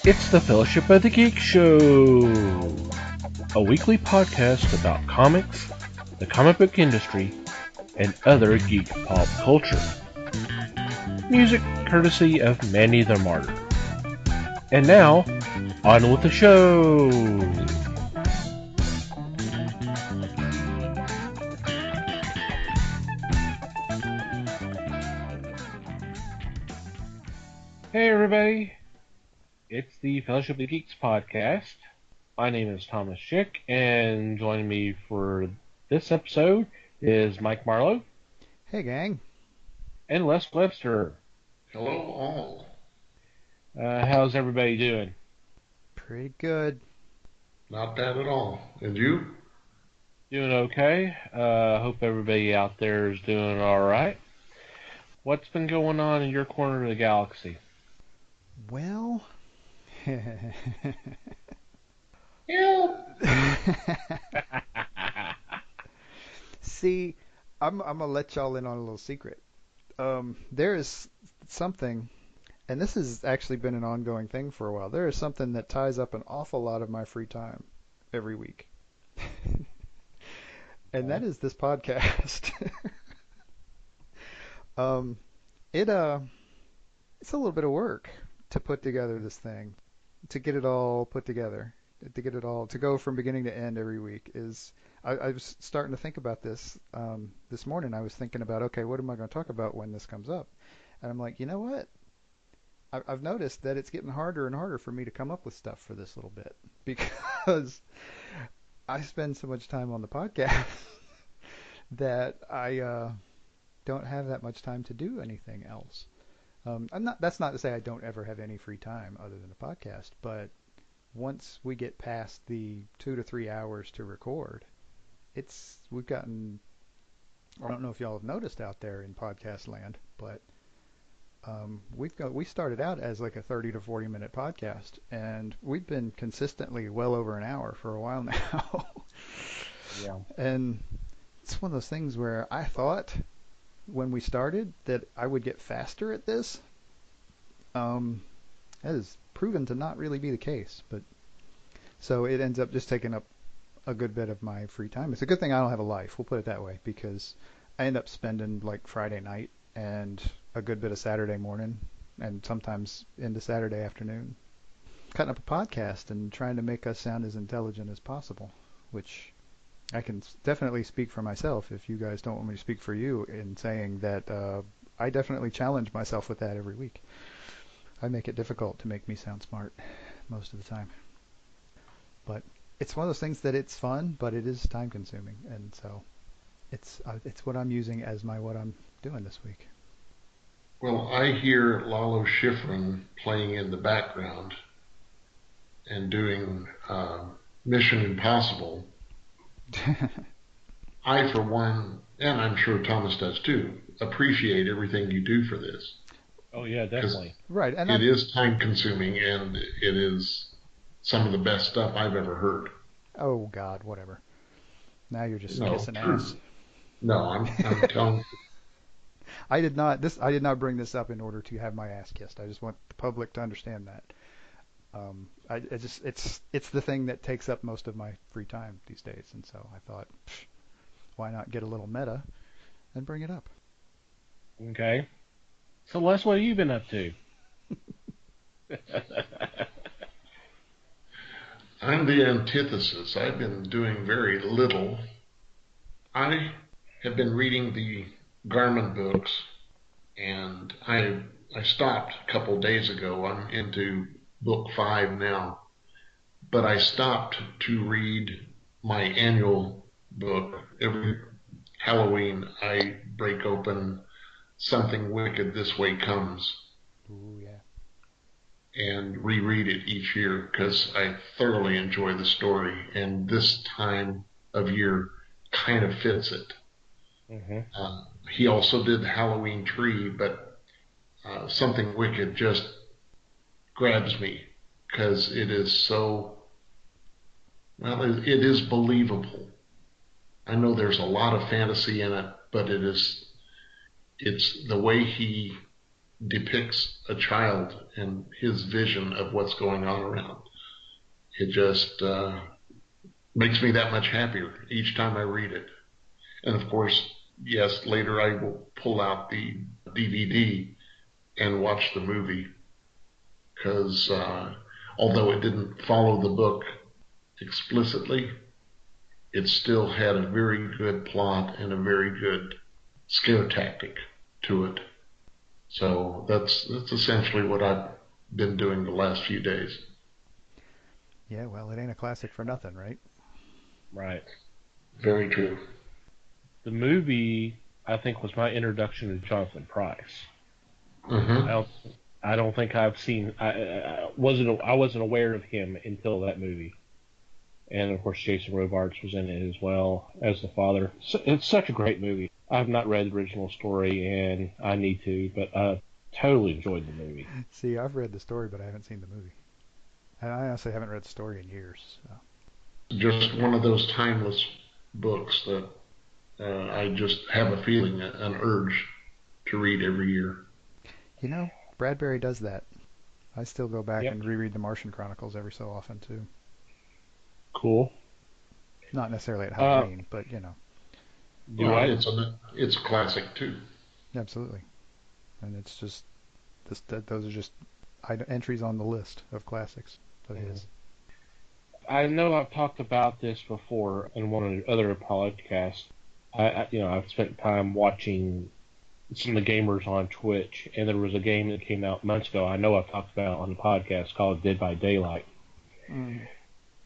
It's the Fellowship of the Geek Show, a weekly podcast about comics, the comic book industry, and other geek pop culture. Music courtesy of Manny the Martyr. And now, on with the show! Hey everybody! It's the Fellowship of the Geeks podcast. My name is Thomas Schick, and joining me for this episode is Mike Marlowe. Hey gang. And Les Webster. Hello all. How's everybody doing? Pretty good. Not bad at all. And you? Doing okay. Hope everybody out there is doing alright. What's been going on in your corner of the galaxy? Well... See, I'm going to let y'all in on a little secret. There is something, and this has actually been an ongoing thing for a while. There is something that ties up an awful lot of my free time every week. And that is this podcast. It's a little bit of work to put together this thing, to get it all put together, to go from beginning to end every week is. I was starting to think about this this morning. I was thinking about, okay, what am I going to talk about when this comes up? And I'm like, you know what? I've noticed that it's getting harder and harder for me to come up with stuff for this little bit because I spend so much time on the podcast that I don't have that much time to do anything else. That's not to say I don't ever have any free time other than a podcast, but once we get past the 2 to 3 hours to record, we've gotten, I don't know if y'all have noticed out there in podcast land, but we started out as like a 30 to 40 minute podcast, and we've been consistently well over an hour for a while now. Yeah. And it's one of those things where I thought when we started that I would get faster at this. That has proven to not really be the case, but so it ends up just taking up a good bit of my free time. It's a good thing I don't have a life, we'll put it that way, because I end up spending like Friday night and a good bit of Saturday morning and sometimes into Saturday afternoon cutting up a podcast and trying to make us sound as intelligent as possible, which I can definitely speak for myself if you guys don't want me to speak for you in saying that I definitely challenge myself with that every week. I make it difficult to make me sound smart most of the time. But it's one of those things that it's fun, but it is time consuming. And so it's what I'm using as what I'm doing this week. Well, I hear Lalo Schifrin playing in the background and doing Mission Impossible. I, for one, and I'm sure Thomas does too, appreciate everything you do for this. Oh yeah, definitely. Right, and it is time consuming, and it is some of the best stuff I've ever heard. Oh God, whatever. Now you're just kissing ass. No, I'm telling you. I did not bring this up in order to have my ass kissed. I just want the public to understand that. It's the thing that takes up most of my free time these days, and so I thought, why not get a little meta and bring it up? Okay. So Les, what have you been up to? I'm the antithesis. I've been doing very little. I have been reading the Garmin books, and I stopped a couple days ago. I'm into book 5 now, but I stopped to read my annual book. Every Halloween, I break open Something Wicked This Way Comes. Ooh, yeah. And reread it each year because I thoroughly enjoy the story, and this time of year kind of fits it. Mm-hmm. He also did the Halloween Tree, but Something Wicked just grabs me because it is so, well, it is believable. I know there's a lot of fantasy in it, but it's the way he depicts a child and his vision of what's going on around. It just makes me that much happier each time I read it. And of course, yes, later I will pull out the DVD and watch the movie because although it didn't follow the book explicitly, it still had a very good plot and a very good scare tactic to it. So that's essentially what I've been doing the last few days. Yeah, well, it ain't a classic for nothing, right? Right. Very true. The movie, I think, was my introduction to Jonathan Pryce. Mm-hmm. I don't think I've seen. I wasn't aware of him until that movie. And of course, Jason Robards was in it as well as the father. So, it's such a great movie. I've not read the original story, and I need to, but I totally enjoyed the movie. See, I've read the story, but I haven't seen the movie. And I honestly haven't read the story in years. So. Just one of those timeless books that I just have a feeling, an urge to read every year. You know, Bradbury does that. I still go back Yep. and reread the Martian Chronicles every so often, too. Cool. Not necessarily at Halloween, but, you know. It's a classic, too. Absolutely. And it's just, those are just entries on the list of classics of his. I know I've talked about this before in one of the other podcasts. I've spent time watching some of the gamers on Twitch, and there was a game that came out months ago. I know I've talked about on the podcast called Dead by Daylight.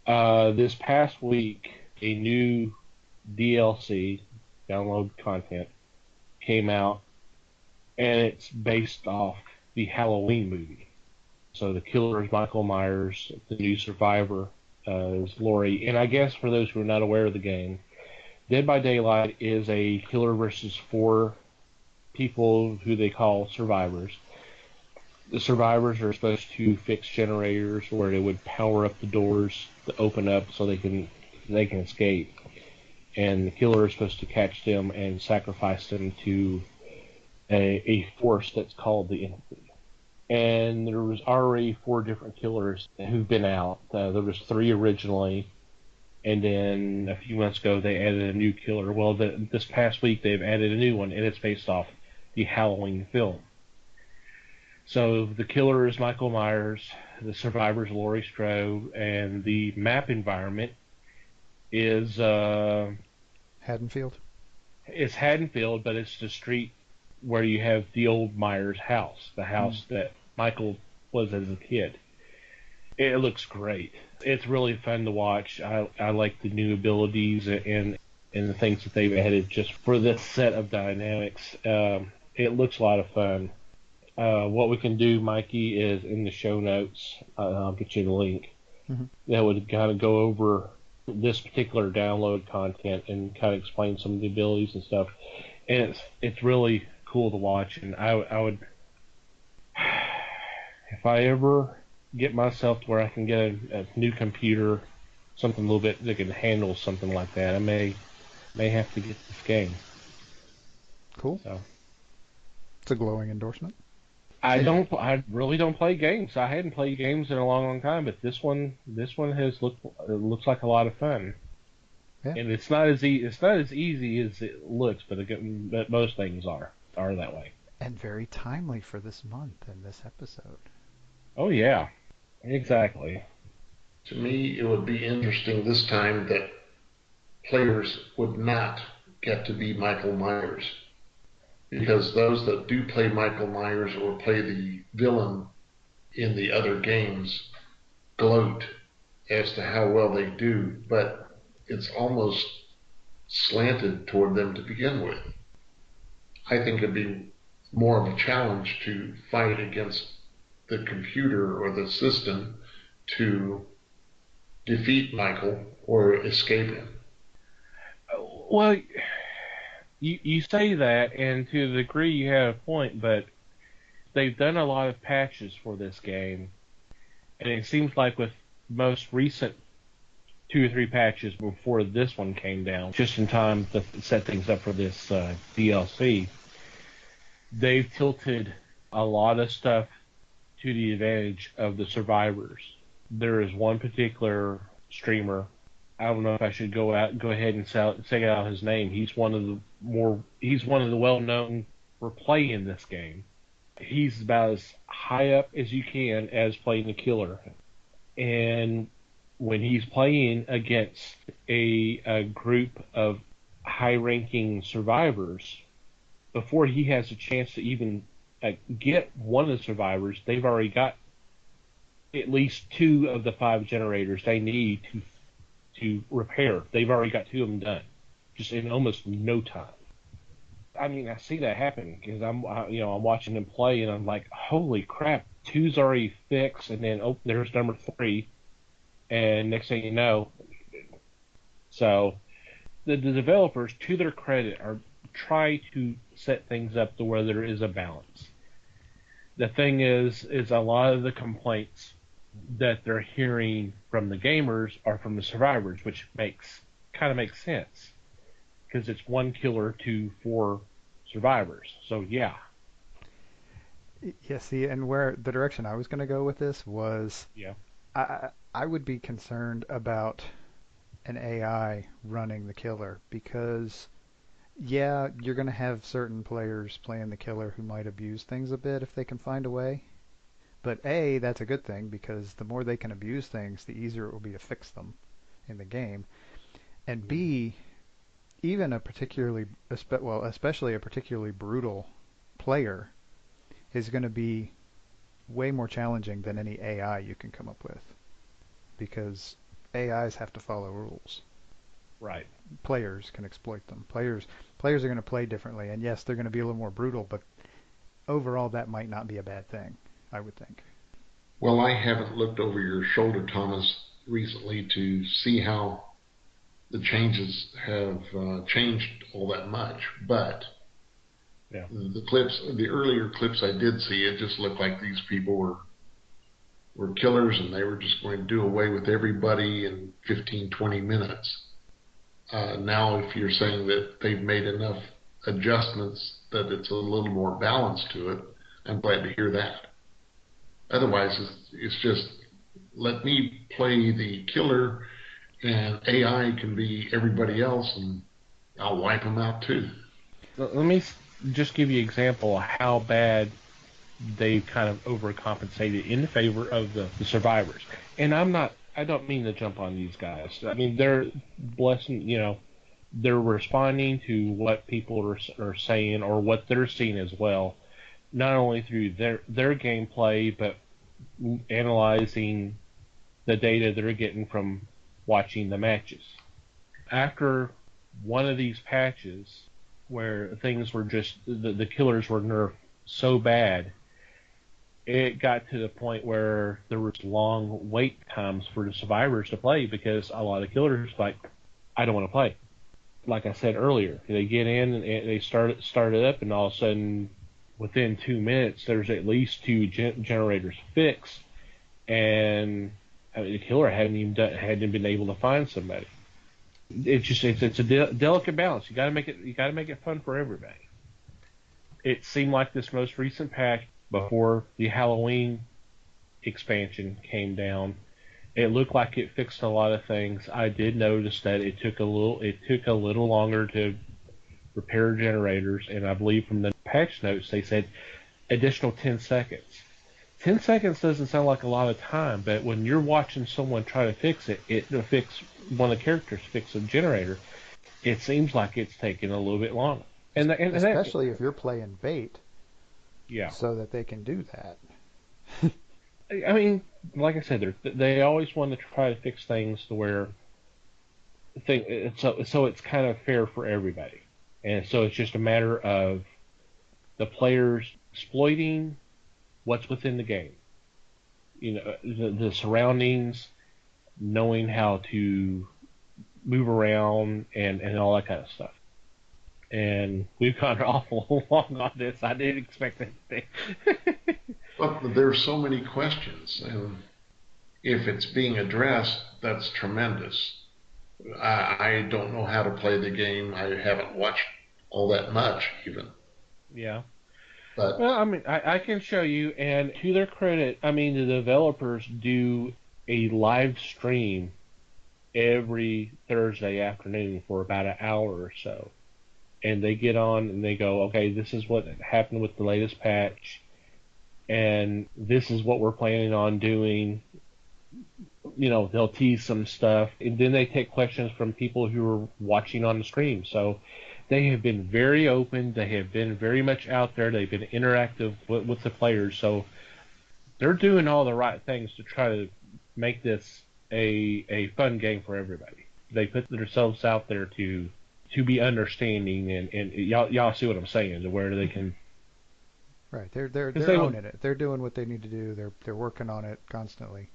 This past week, a new DLC, download content, came out, and it's based off the Halloween movie. So the killer is Michael Myers, the new survivor is Laurie, and I guess for those who are not aware of the game, Dead by Daylight is a killer versus 4 people who they call survivors. The survivors are supposed to fix generators where they would power up the doors to open up so they can escape. And the killer is supposed to catch them and sacrifice them to a force that's called the Enemy. And there was already 4 different killers who've been out. There was 3 originally, and then a few months ago they added a new killer. Well, this past week they've added a new one, and it's based off the Halloween film. So the killer is Michael Myers, the survivor is Laurie Strode, and the map environment is Haddonfield? It's Haddonfield, but it's the street where you have the old Myers house, the house that Michael was as a kid. It looks great. It's really fun to watch. I like the new abilities and the things that they've added just for this set of dynamics. It looks a lot of fun. What we can do, Mikey, is in the show notes, I'll get you the link, that would kind of go over this particular download content and kind of explain some of the abilities and stuff. And it's really cool to watch. And I would, if I ever get myself to where I can get a new computer, something a little bit that can handle something like that, I may have to get this game. Cool. So. It's a glowing endorsement. I really don't play games. I hadn't played games in a long, long time, but this one looks like a lot of fun. Yeah. And it's not as easy as it looks, but most things are that way. And very timely for this month and this episode. Oh yeah, exactly. To me, it would be interesting this time that players would not get to be Michael Myers. Because those that do play Michael Myers or play the villain in the other games gloat as to how well they do, but it's almost slanted toward them to begin with. I think it'd be more of a challenge to fight against the computer or the system to defeat Michael or escape him. Well, you say that, and to a degree you have a point, but they've done a lot of patches for this game, and it seems like with most recent 2 or 3 patches before this one came down, just in time to set things up for this DLC, they've tilted a lot of stuff to the advantage of the survivors. There is one particular streamer. I don't know if I should go ahead and say out his name. He's one of the well-known for playing this game. He's about as high up as you can as playing the killer. And when he's playing against a group of high-ranking survivors, before he has a chance to even get one of the survivors, they've already got at least 2 of the 5 generators they need to repair. They've already got 2 of them done, just in almost no time. I mean, I see that happen because I'm watching them play, and I'm like, holy crap, 2's already fixed, and then there's number 3, and next thing you know, so the developers, to their credit, are try to set things up to where there is a balance. The thing is a lot of the complaints that they're hearing from the gamers are from the survivors, which kind of makes sense because it's 1 killer to 4 survivors. So yeah. Yeah, see, and where the direction I was going to go with this was, Yeah. I would be concerned about an AI running the killer because, yeah, you're going to have certain players playing the killer who might abuse things a bit if they can find a way. But A, that's a good thing because the more they can abuse things, the easier it will be to fix them in the game. And B, even especially a particularly brutal player is going to be way more challenging than any AI you can come up with because AIs have to follow rules. Right. Players can exploit them. Players are going to play differently, and yes, they're going to be a little more brutal, but overall that might not be a bad thing, I would think. Well, I haven't looked over your shoulder, Thomas, recently to see how the changes have changed all that much, but Yeah. the earlier clips I did see, it just looked like these people were killers and they were just going to do away with everybody in 15, 20 minutes. Now, if you're saying that they've made enough adjustments that it's a little more balance to it, I'm glad to hear that. Otherwise, it's just let me play the killer and AI can be everybody else and I'll wipe them out too. Let me just give you an example of how bad they've kind of overcompensated in favor of the survivors. And I don't mean to jump on these guys. I mean, they're blessing, they're responding to what people are saying or what they're seeing as well, not only through their gameplay, but analyzing the data they're getting from watching the matches. After one of these patches where things were just, the killers were nerfed so bad, it got to the point where there was long wait times for the survivors to play because a lot of killers like, I don't want to play. Like I said earlier, they get in and they start it up, and all of a sudden, within 2 minutes, there's at least 2 generators fixed, and the killer hadn't been able to find somebody. It's a delicate balance. You got to make it fun for everybody. It seemed like this most recent patch before the Halloween expansion came down, it looked like it fixed a lot of things. I did notice that it took a little longer to repair generators, and I believe from the patch notes they said additional 10 seconds. 10 seconds doesn't sound like a lot of time, but when you're watching someone try to fix one of the characters fix a generator, it seems like it's taking a little bit longer. And especially if you're playing bait. Yeah. So that they can do that. I mean, like I said, they always want to try to fix things to where so it's kind of fair for everybody, and so it's just a matter of the players exploiting what's within the game. The surroundings, knowing how to move around and all that kind of stuff. And we've gone awful long on this. I didn't expect anything. But there's so many questions, and if it's being addressed, that's tremendous. I don't know how to play the game. I haven't watched all that much, even. Yeah. But Well, I mean, I can show you, and to their credit, I mean, the developers do a live stream every Thursday afternoon for about an hour or so. And they get on and they go, okay, this is what happened with the latest patch, and this is what we're planning on doing. They'll tease some stuff, and then they take questions from people who are watching on the stream. So they have been very open. They have been very much out there. They've been interactive with the players. So they're doing all the right things to try to make this a fun game for everybody. They put themselves out there to be understanding, and y'all see what I'm saying, to where they can. Right. They're They owning it. They're doing what they need to do. They're working on it constantly.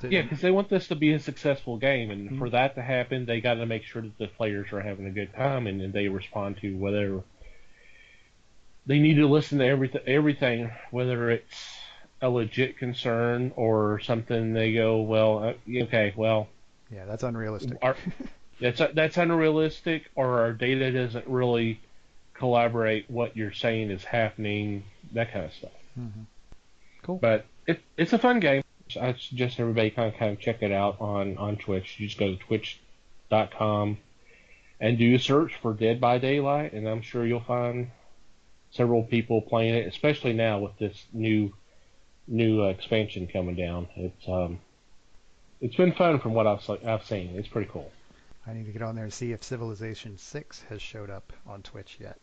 Yeah, because they want this to be a successful game, and for that to happen, they got to make sure that the players are having a good time, and they respond to whether they need to listen to everything, whether it's a legit concern or something. They go, well, okay, well, Yeah, that's unrealistic. that's unrealistic, or our data doesn't really collaborate what you're saying is happening, that kind of stuff. Mm-hmm. Cool. But it's a fun game. I suggest everybody kind of check it out on Twitch. You just go to twitch.com and do a search for Dead by Daylight, and I'm sure you'll find several people playing it, especially now with this new expansion coming down. It's been fun from what I've seen. It's pretty cool. I need to get on there and see if Civilization 6 has showed up on Twitch yet.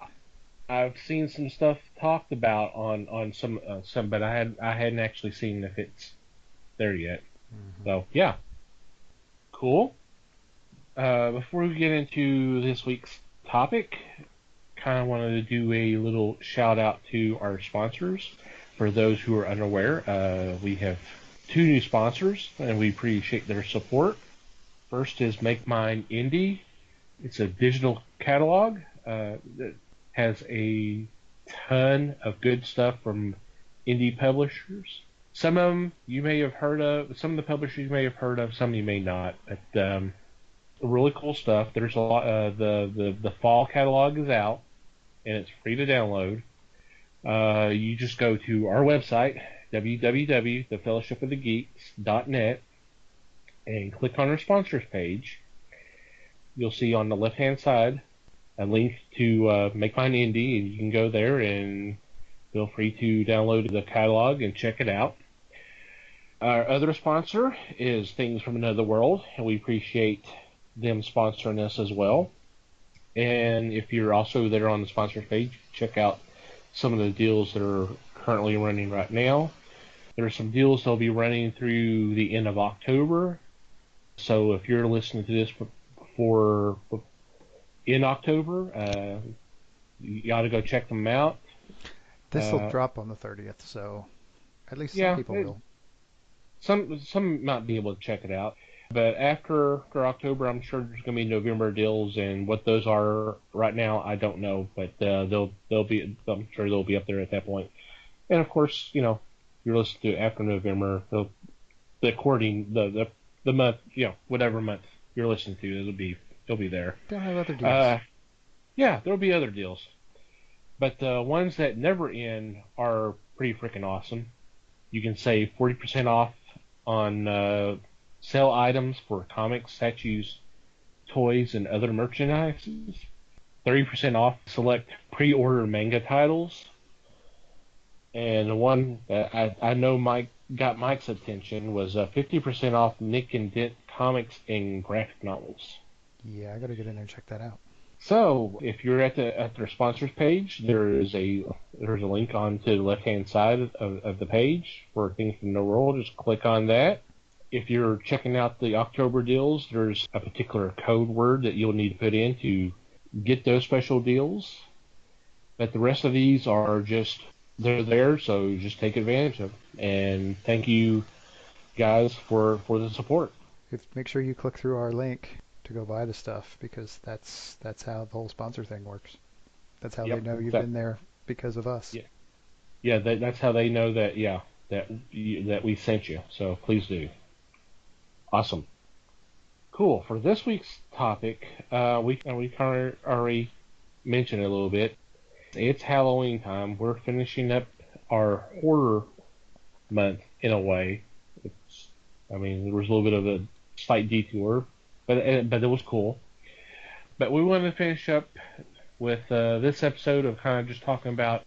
I've seen some stuff talked about on some, but I hadn't actually seen if it's there yet. Mm-hmm. So yeah, cool. Before we get into this week's topic, kind of wanted to do a little shout out to our sponsors. For those who are unaware, we have 2 new sponsors, and we appreciate their support. First is Make Mine Indie. It's a digital catalog that has a ton of good stuff from indie publishers. Some of them you may have heard of, some of the publishers you may have heard of, some you may not. But really cool stuff. There's a lot. The fall catalog is out, and it's free to download. You just go to our website, www.thefellowshipofthegeeks.net, and click on our sponsors page. You'll see on the left-hand side a link to Make Mine Indie, and you can go there and feel free to download the catalog and check it out. Our other sponsor is Things from Another World, and we appreciate them sponsoring us as well. And if you're also there on the sponsors page, check out some of the deals that are currently running right now. There are some deals that'll be running through the end of October. So if you're listening to this before in October, you ought to go check them out. This will drop on the 30th, so at least some people will. Some might be able to check it out. But after October, I'm sure there's going to be November deals, and what those are right now, I don't know. But they'll be. I'm sure they'll be up there at that point. And of course, you're listening to after November, the month, whatever month you're listening to, it'll be there. They'll have other deals. Yeah, there'll be other deals. But the ones that never end are pretty freaking awesome. You can save 40% off on sale items for comics, statues, toys, and other merchandise. 30% off select pre-order manga titles. And the one that I know got Mike's attention was 50% off Nick and Dent comics and graphic novels. Yeah, I gotta get in there and check that out. So, if you're at their sponsors page, there's a link onto the left-hand side of the page for Things from the World. Just click on that. If you're checking out the October deals, there's a particular code word that you'll need to put in to get those special deals. But the rest of these are they're there, so just take advantage of them. And thank you guys for the support. Make sure you click through our link to go buy the stuff, because that's how the whole sponsor thing works. That's how they know you've been there because of us. Yeah, that's how they know that we sent you. So please do. Awesome. Cool. For this week's topic, we kind of already mentioned it a little bit. It's Halloween time. We're finishing up our horror month in a way. I mean, there was a little bit of a slight detour, but it was cool. But we wanted to finish up with this episode of kind of just talking about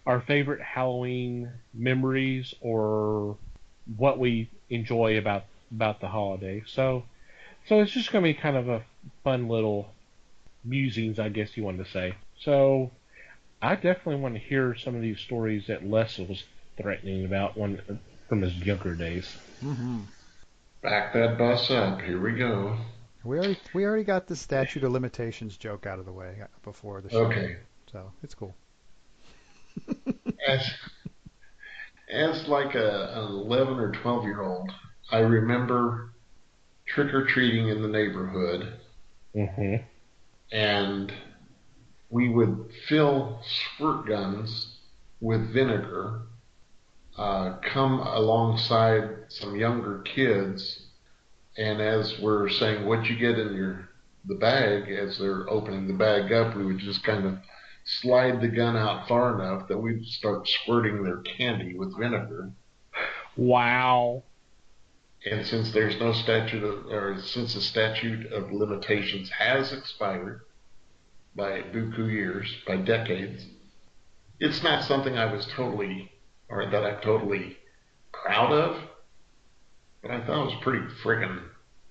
our favorite Halloween memories or what we enjoy about the holiday. So it's just going to be kind of a fun little musings, I guess you wanted to say. So I definitely want to hear some of these stories that Les was threatening about from his younger days. Mm-hmm. Back that bus up. Here we go. We already got the statute of limitations joke out of the way before the show, Okay. so it's cool. As as like an 11 or 12-year-old, I remember trick or treating in the neighborhood, Mm-hmm. and we would fill squirt guns with vinegar, come alongside some younger kids, and as we're saying, "What you get in the bag?" as they're opening the bag up, we would just kind of slide the gun out far enough that we'd start squirting their candy with vinegar. Wow. And since there's no since the statute of limitations has expired by buku years, by decades, it's not something I was totally, or that I'm totally proud of, but I thought it was pretty friggin'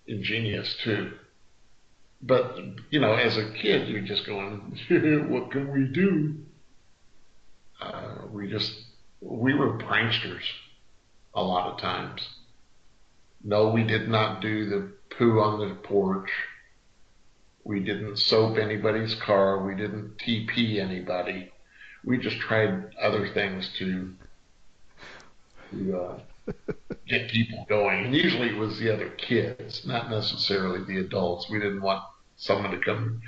ingenious too. But, as a kid, you're just going, what can we do? We were pranksters a lot of times. No, we did not do the poo on the porch. We didn't soap anybody's car. We didn't TP anybody. We just tried other things to get people going. And usually it was the other kids, not necessarily the adults. We didn't want someone to come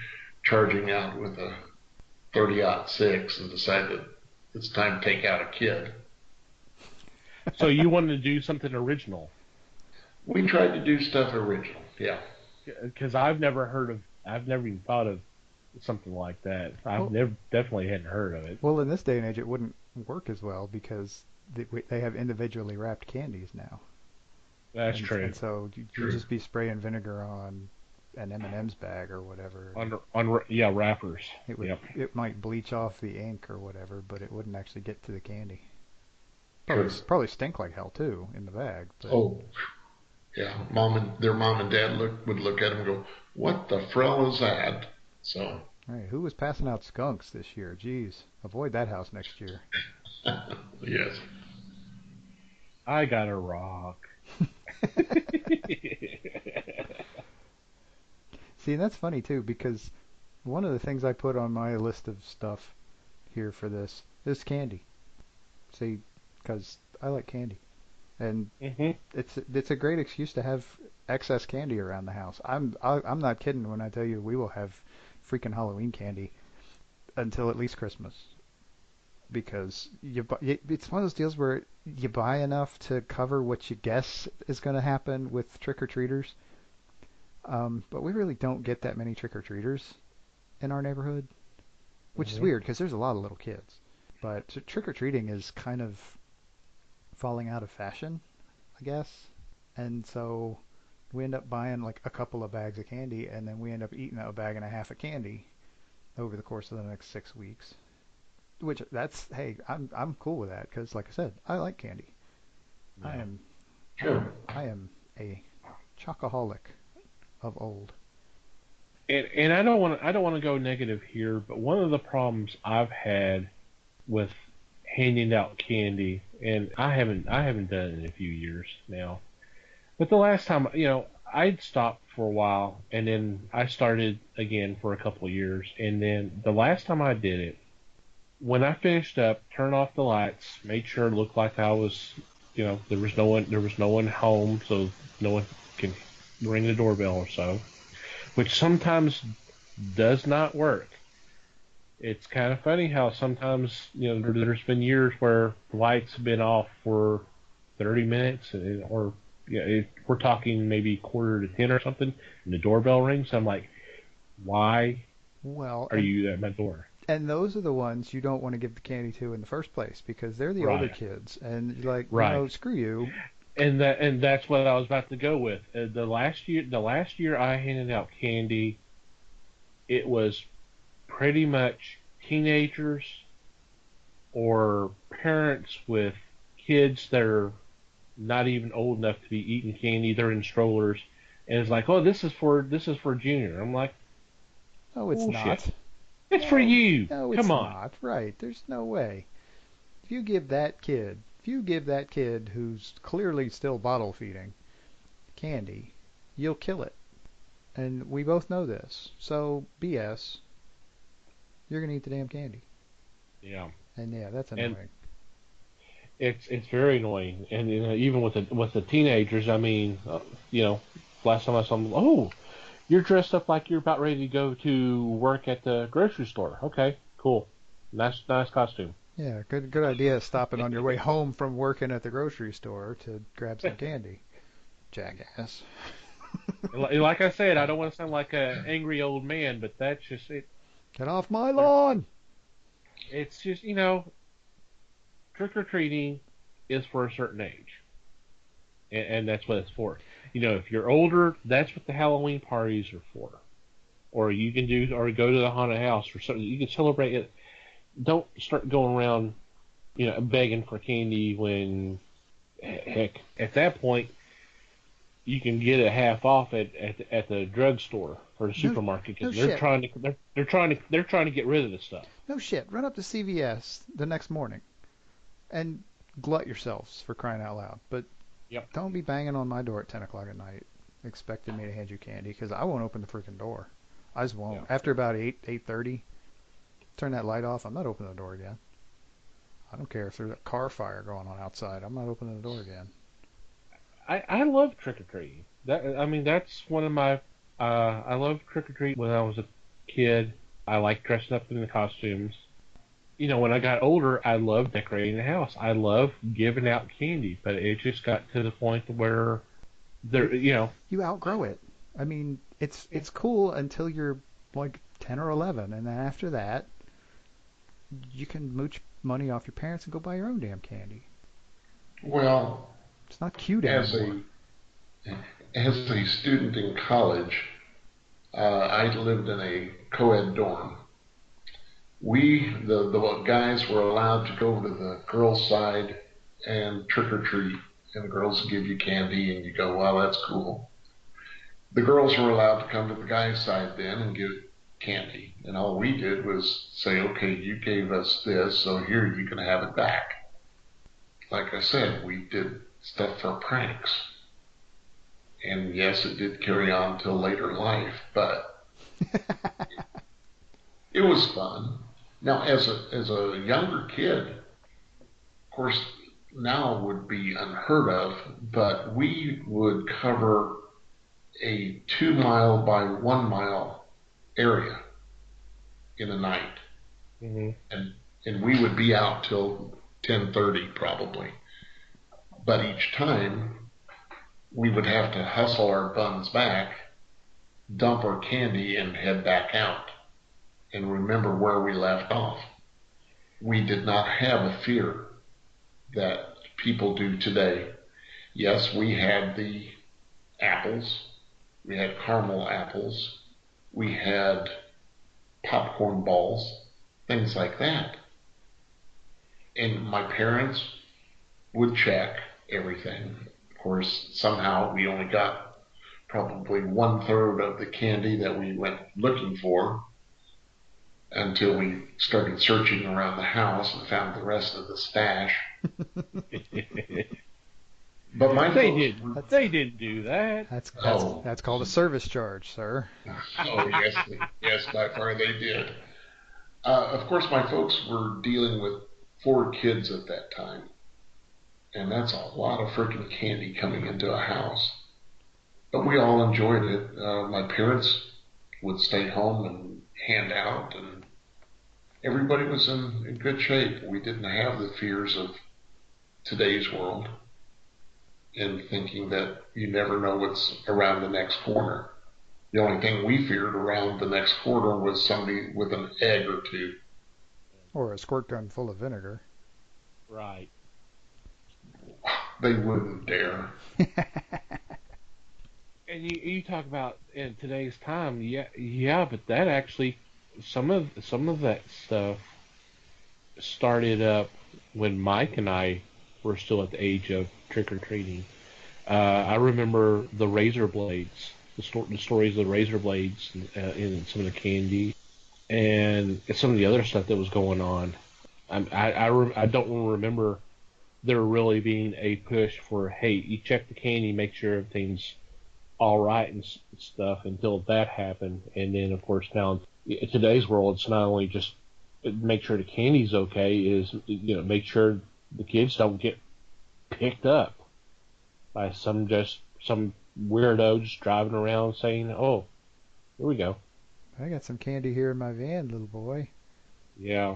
charging out with a 30-06 and decide that it's time to take out a kid. So you wanted to do something original? We tried to do stuff original, yeah. Because I've never even thought of something like that. Definitely hadn't heard of it. Well, in this day and age, it wouldn't work as well because they have individually wrapped candies now. That's true. And so you just be spraying vinegar on an M&M's bag or whatever. On wrappers. It might bleach off the ink or whatever, but it wouldn't actually get to the candy. Probably stink like hell too in the bag. But. Oh, yeah. Their mom and dad would look at them and go, "What the frill is that?" So. Hey, who was passing out skunks this year? Jeez, avoid that house next year. Yes. I got a rock. See, and that's funny too because one of the things I put on my list of stuff here for this is candy. See, because I like candy, and it's a great excuse to have excess candy around the house. I'm not kidding when I tell you we will have freaking Halloween candy until at least Christmas, because it's one of those deals where you buy enough to cover what you guess is going to happen with trick-or-treaters, but we really don't get that many trick-or-treaters in our neighborhood, which is weird because there's a lot of little kids, but trick-or-treating is kind of falling out of fashion, I guess, and so we end up buying like a couple of bags of candy, and then we end up eating a bag and a half of candy over the course of the next 6 weeks. Which hey, I'm cool with that because, like I said, I like candy. Yeah. I am a chocoholic of old. And I don't want to go negative here, but one of the problems I've had with handing out candy, and I haven't done it in a few years now. But the last time, I'd stopped for a while, and then I started again for a couple of years, and then the last time I did it, when I finished up, turned off the lights, made sure it looked like I was, there was no one home, so no one can ring the doorbell or so, which sometimes does not work. It's kind of funny how sometimes, there's been years where the lights have been off for 30 minutes, or we're talking maybe 9:45 or something, and the doorbell rings. I'm like, why are you at my door? And those are the ones you don't want to give the candy to in the first place because they're the older Right. kids, and you're like, Right. screw you. And that's what I was about to go with. The last year I handed out candy, it was pretty much teenagers or parents with kids that are not even old enough to be eating candy. They're in strollers, and it's like, oh, this is for Junior. I'm like, No, it's bullshit. not. It's for you. No, it's Come on. not. Right? There's no way. If you give that kid who's clearly still bottle feeding candy, you'll kill it. And we both know this. So BS. You're gonna eat the damn candy. Yeah. And yeah, that's And annoying. it's very annoying. And even with the teenagers, I mean, last time I saw them, oh, you're dressed up like you're about ready to go to work at the grocery store. Okay, cool. Nice costume. Yeah, good idea stopping on your way home from working at the grocery store to grab some candy. Jackass. Like I said, I don't want to sound like an angry old man, but that's just it. Get off my lawn! It's just, trick or treating is for a certain age, and that's what it's for. If you're older, that's what the Halloween parties are for. Or you can or go to the haunted house or something. You can celebrate it. Don't start going around, begging for candy when, heck, at that point, you can get it half off at the drugstore or the supermarket because they're trying to get rid of the stuff. No shit. Run up to CVS the next morning and glut yourselves for crying out loud. But Yep. don't be banging on my door at 10 o'clock at night expecting me to hand you candy because I won't open the freaking door. I just won't. Yeah. After about 8:30, turn that light off. I'm not opening the door again. I don't care if there's a car fire going on outside. I'm not opening the door again. I love trick or treating. That's one of my. I loved trick or treat when I was a kid. I liked dressing up in the costumes. When I got older, I loved decorating the house. I loved giving out candy, but it just got to the point where You outgrow it. I mean, it's cool until you're like 10 or 11, and then after that, you can mooch money off your parents and go buy your own damn candy. Well, It's not cute as anymore. as a student in college, I lived in a co-ed dorm. The guys were allowed to go to the girls' side and trick or treat, and the girls give you candy, and you go, "Well, that's cool." The girls were allowed to come to the guys' side then and get candy, and all we did was say, "Okay, you gave us this, so here you can have it back." Like I said, we did stuff for pranks. And yes, it did carry on till later life, but it was fun. Now, as a younger kid, of course, now would be unheard of, but we would cover a 2 mile by 1 mile area in a night, Mm-hmm. and we would be out till 10:30 probably. But each time we would have to hustle our buns back, dump our candy, and head back out and remember where we left off. We did not have a fear that people do today. Yes, we had the apples. We had caramel apples. We had popcorn balls, things like that. And my parents would check everything. Of course, somehow we only got probably 1/3 of the candy that we went looking for until we started searching around the house and found the rest of the stash. But They didn't do that. That's called a service charge, sir. Oh, yes, by far they did. Of course, my folks were dealing with 4 kids at that time, and that's a lot of freaking candy coming into a house. But we all enjoyed it. My parents would stay home and hand out, and everybody was in good shape. We didn't have the fears of today's world and thinking that you never know what's around the next corner. The only thing we feared around the next corner was somebody with an egg or two Or a squirt gun full of vinegar. Right. They wouldn't dare. And you talk about in today's time, yeah, but that actually some of that stuff started up when Mike and I were still at the age of trick or treating. I remember the razor blades, the stories of the razor blades, in some of the candy and some of the other stuff that was going on. I don't remember there really being a push for, hey, you check the candy, make sure everything's all right and stuff until that happened. And then, of course, now in today's world, it's not only just make sure the candy's okay, is make sure the kids don't get picked up by some weirdo just driving around saying, "Oh, here we go." I got some candy here in my van, little boy. Yeah.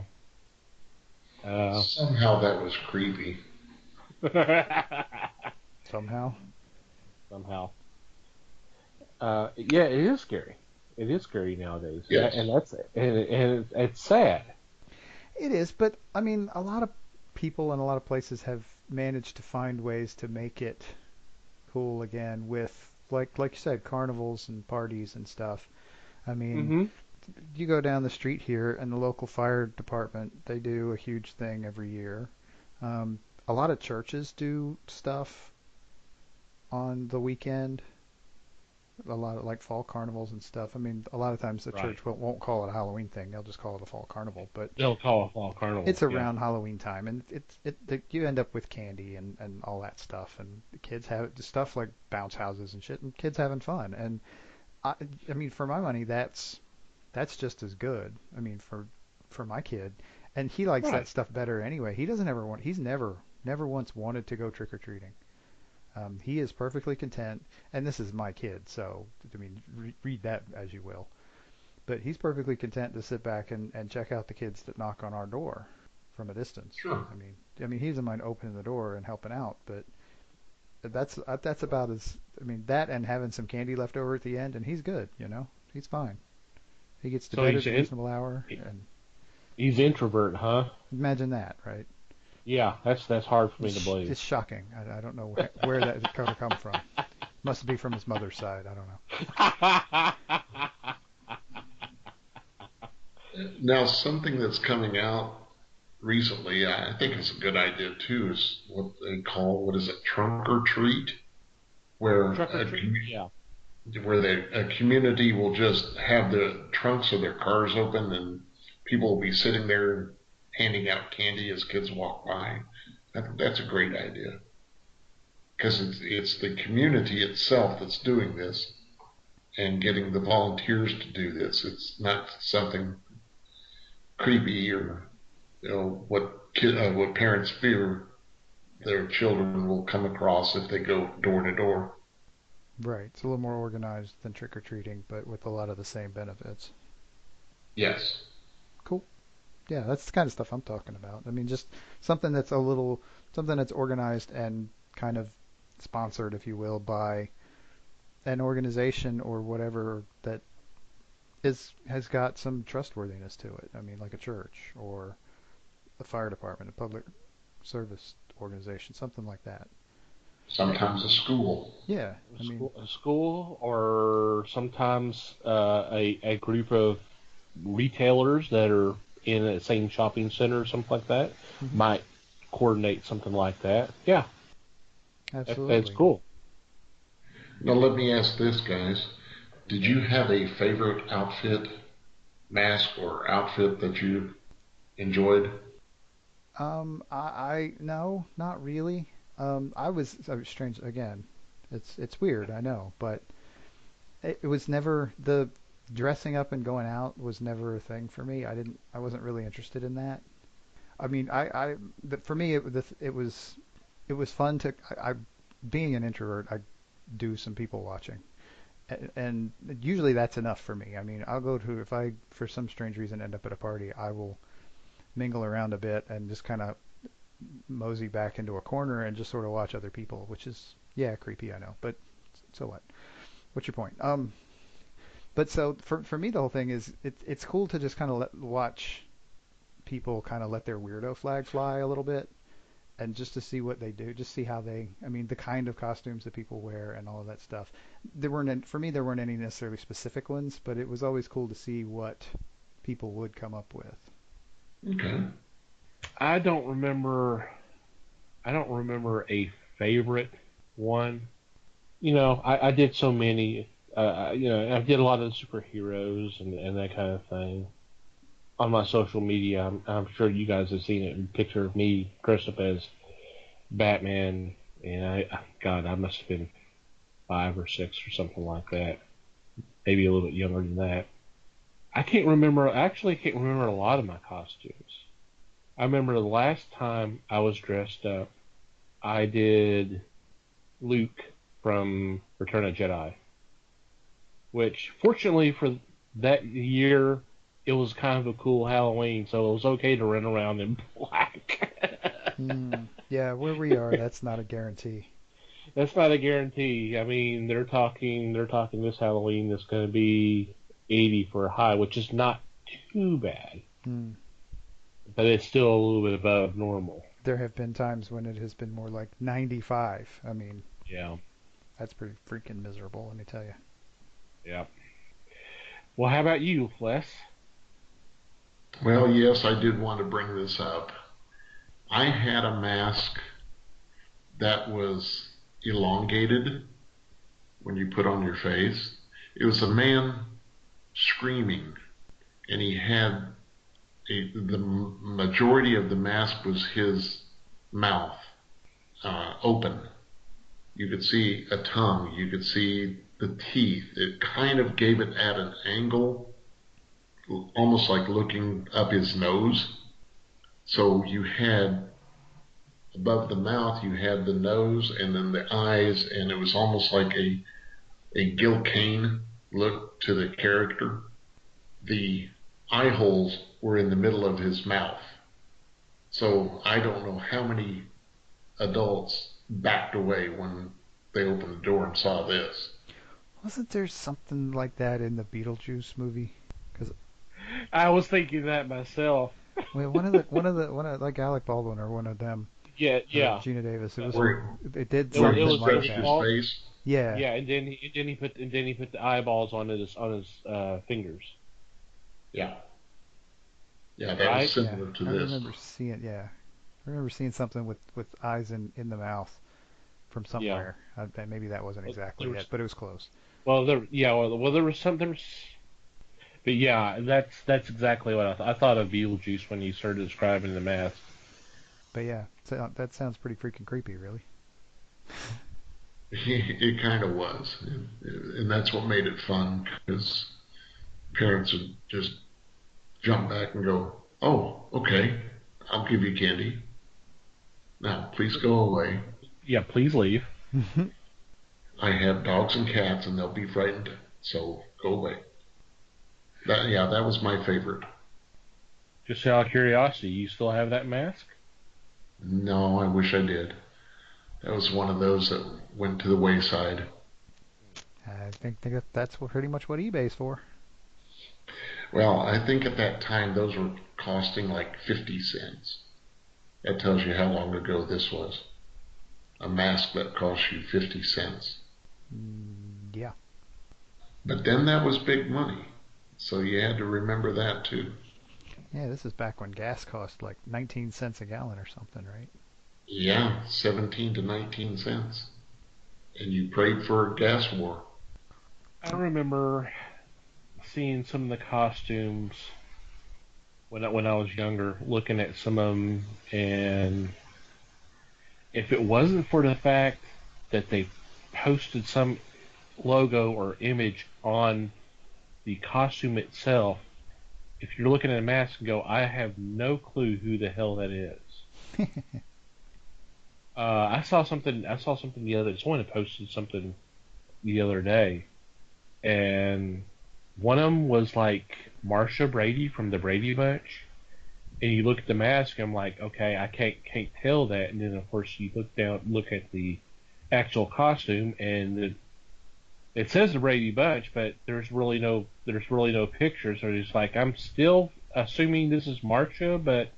Somehow that was creepy. Somehow. Somehow. Yeah, it is scary. It is scary nowadays. Yes. And it's sad. It is, but I mean, a lot of people in a lot of places have managed to find ways to make it cool again with, like you said, carnivals and parties and stuff. I mean, Mm-hmm. you go down the street here and the local fire department, they do a huge thing every year. A lot of churches do stuff on the weekend, a lot of like fall carnivals and stuff. I mean, a lot of times the Right. church won't call it a Halloween thing. They'll just call it a fall carnival. But They'll call it fall carnival. it's Yeah. around Halloween time, and you end up with candy and all that stuff, and the kids have stuff like bounce houses and shit, and kids having fun. And I mean, for my money, that's just as good. I mean, for my kid, and he likes Right. that stuff better anyway. He doesn't ever want. He's never once wanted to go trick or treating. He is perfectly content, and this is my kid, so I mean, read that as you will. But he's perfectly content to sit back and check out the kids that knock on our door from a distance. Sure. I mean, he doesn't mind opening the door and helping out, but that's about as. I mean, that and having some candy left over at the end, and he's good. He's fine. He gets to So bed he's at a reasonable hour, and he's introvert, huh? imagine that, right? Yeah, that's hard for me to It's believe. shocking. I don't know where that could come from. Must be from his mother's side. I don't know. Now, something that's coming out recently, I think it's a good idea too, is what they call, what is it, trunk or treat, where Truck or treat? Yeah. a community will just have the trunks of their cars open and people will be sitting there handing out candy as kids walk by. I think that's a great idea because it's the community itself that's doing this and getting the volunteers to do this. It's not something creepy or what parents fear their children will come across if they go door to door. Right. It's a little more organized than trick or treating, but with a lot of the same benefits. Yes. Cool. Yeah, that's the kind of stuff I'm talking about. I mean, just something that's organized and kind of sponsored, if you will, by an organization or whatever that has got some trustworthiness to it. I mean, like a church or a fire department, a public service organization, something like that. Sometimes a school. Yeah, I mean, A school, or sometimes a group of retailers that are in the same shopping center or something like that might coordinate something like that. Yeah, absolutely. that's cool. Now let me ask this, guys. Did you have a favorite outfit, mask, or outfit that you enjoyed? I no, not really. I was strange again. It's weird, I know, but it was never the dressing up and going out was never a thing for me. I wasn't really interested in that. I mean, for me it was fun to being an introvert. I do some people watching, and usually that's enough for me. I mean, I'll go to if I for some strange reason end up at a party, I will mingle around a bit and just kind of mosey back into a corner and just sort of watch other people, which is yeah creepy, I know, but so what? What's your point? But so for me the whole thing is it's cool to just kind of watch people kind of let their weirdo flag fly a little bit, and just to see what they do, just see how they, I mean, the kind of costumes that people wear and all of that stuff. For me, there weren't any necessarily specific ones, but it was always cool to see what people would come up with. Okay. I don't remember a favorite one. I did so many. I did a lot of the superheroes and that kind of thing on my social media. I'm sure you guys have seen it. A picture of me dressed up as Batman, and I must have been 5 or 6 or something like that. Maybe a little bit younger than that. I can't remember. Actually, I can't remember a lot of my costumes. I remember the last time I was dressed up, I did Luke from Return of Jedi, which fortunately for that year, it was kind of a cool Halloween, so it was okay to run around in black. Yeah, where we are, that's not a guarantee. That's not a guarantee. I mean, they're talking this Halloween is going to be 80 for a high, which is not too bad. But it's still a little bit above normal. There have been times when it has been more like 95. I mean, yeah, that's pretty freaking miserable, let me tell you. Yeah. Well, how about you, Les? Well, yes, I did want to bring this up. I had a mask that was elongated when you put on your face. It was a man screaming, and he had the majority of the mask was his mouth open. You could see a tongue. You could see the teeth. It kind of gave it at an angle, almost like looking up his nose. So you had above the mouth, you had the nose and then the eyes, and it was almost like a Gil Kane look to the character. The eye holes were in the middle of his mouth. So I don't know how many adults backed away when they opened the door and saw this. Wasn't there something like that in the Beetlejuice movie? Cause I was thinking that myself. well, like Alec Baldwin or one of them. Yeah. Gina Davis. It did Where something he like stretched that. his face. Yeah. Yeah, and then he put the eyeballs on his fingers. Yeah, that was similar to this. I remember seeing something with eyes in the mouth from somewhere. Yeah. Maybe that wasn't exactly it, but it was close. Well, there was something. But yeah, that's exactly what I thought. I thought of Beetlejuice when you started describing the mask. But yeah, that sounds pretty freaking creepy, really. It kind of was, and that's what made it fun, because parents would just jump back and go, "Oh, okay, I'll give you candy. Now, please go away. Yeah, please leave. I have dogs and cats, and they'll be frightened, so go away." That was my favorite. Just out of curiosity, you still have that mask? No, I wish I did. That was one of those that went to the wayside. I think that's pretty much what eBay's for. Well, I think at that time those were costing like 50 cents. That tells you how long ago this was. A mask that cost you 50 cents. Yeah. But then that was big money. So you had to remember that too. Yeah, this is back when gas cost like 19 cents a gallon or something, right? Yeah, 17 to 19 cents. And you prayed for a gas war. I remember seeing some of the costumes when I was younger, looking at some of them, and if it wasn't for the fact that they posted some logo or image on the costume itself, if you're looking at a mask and go, I have no clue who the hell that is. I saw something the other. Someone had posted something the other day, and one of them was like Marsha Brady from the Brady Bunch. And you look at the mask, and I'm like, okay, I can't tell that. And then of course you look at the actual costume, and it says the Brady Bunch, but there's really no pictures. So it's like I'm still assuming this is Marcia, but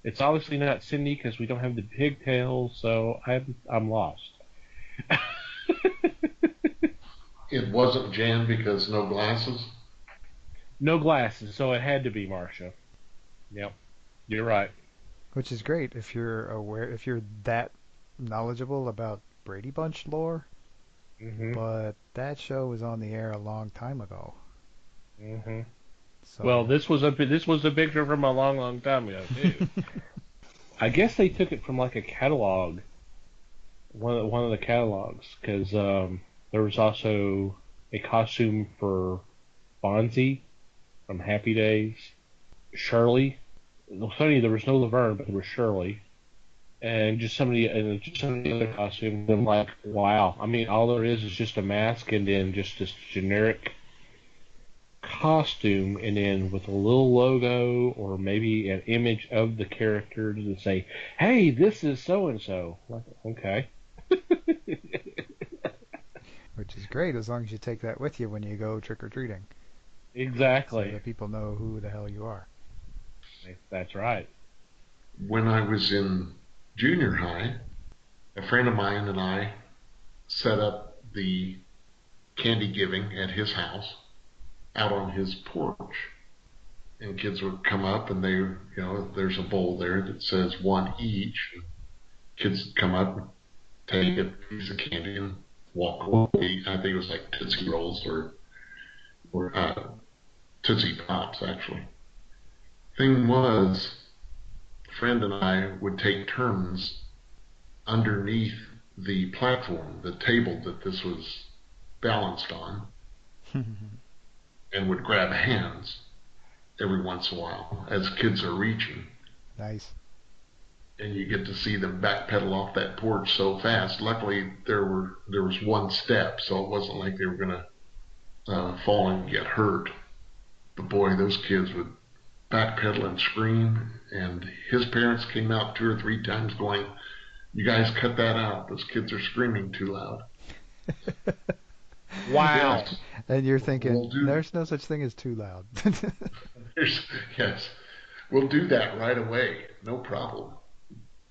it's obviously not Cindy because we don't have the pigtails, so I'm lost. It wasn't Jan because no glasses? No glasses, so it had to be Marcia. Yep, you're right. Which is great if you're that knowledgeable about Brady Bunch lore. Hmm. But that show was on the air a long time ago. Hmm. So Well, this was a picture from a long, long time ago too. I guess they took it from like a catalog, one of the catalogs, because there was also a costume for Bonzi from Happy Days, Shirley. Well, funny, there was no Laverne, but there was Shirley, and just some of the other costumes. I'm like, wow. I mean, all there is just a mask and then just this generic costume, and then with a little logo or maybe an image of the character to say, "Hey, this is so and so." Like, okay. which is great as long as you take that with you when you go trick or treating, so Exactly. that people know who the hell you are. That's right. When I was in junior high, a friend of mine and I set up the candy giving at his house out on his porch. And kids would come up and there's a bowl there that says one each. Kids would come up and take a piece of candy and walk away. I think it was like Tootsie Rolls or Tootsie Pops, actually. Thing was, a friend and I would take turns underneath the platform, the table that this was balanced on, and would grab hands every once in a while as kids are reaching. Nice. And you get to see them backpedal off that porch so fast. Luckily, there was one step, so it wasn't like they were gonna fall and get hurt. But boy, those kids would backpedal and scream. And his parents came out 2 or 3 times, going, "You guys cut that out. Those kids are screaming too loud." Wow. Yes, And you're thinking, we'll do. there's no such thing as too loud. Yes, we'll do that right away. No problem.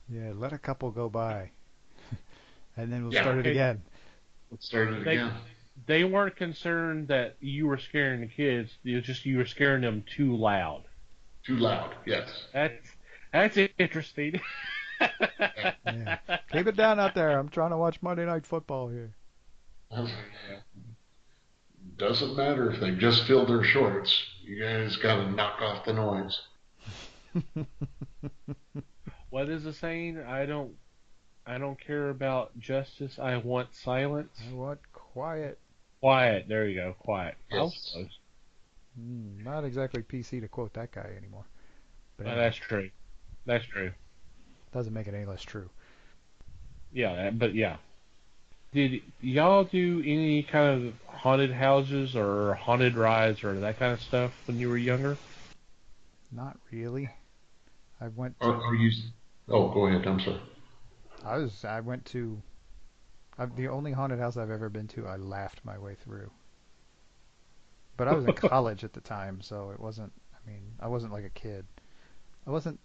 Yeah, let a couple go by, and then we'll Yeah, start it It, again. let's start it they again. they weren't concerned that you were scaring the kids. It was just you were scaring them too loud. Too loud. Yes. That's interesting. Yeah. Keep it down out there. I'm trying to watch Monday Night Football here. I was like, doesn't matter if they just fill their shorts. You guys got to knock off the noise. What is the saying? I don't care about justice. I want silence. I want quiet. Quiet. There you go. Quiet. I was Yes. close. Not exactly PC to quote that guy anymore. But Oh, anyway, that's true. That's true. doesn't make it any less true. Yeah, but yeah. Did y'all do any kind of haunted houses or haunted rides or that kind of stuff when you were younger? Not really. I went to. Are you? Oh, go ahead. I'm sorry. I went to. The only haunted house I've ever been to, I laughed my way through. But I was in college at the time, so it wasn't. I mean, I wasn't like a kid. I wasn't.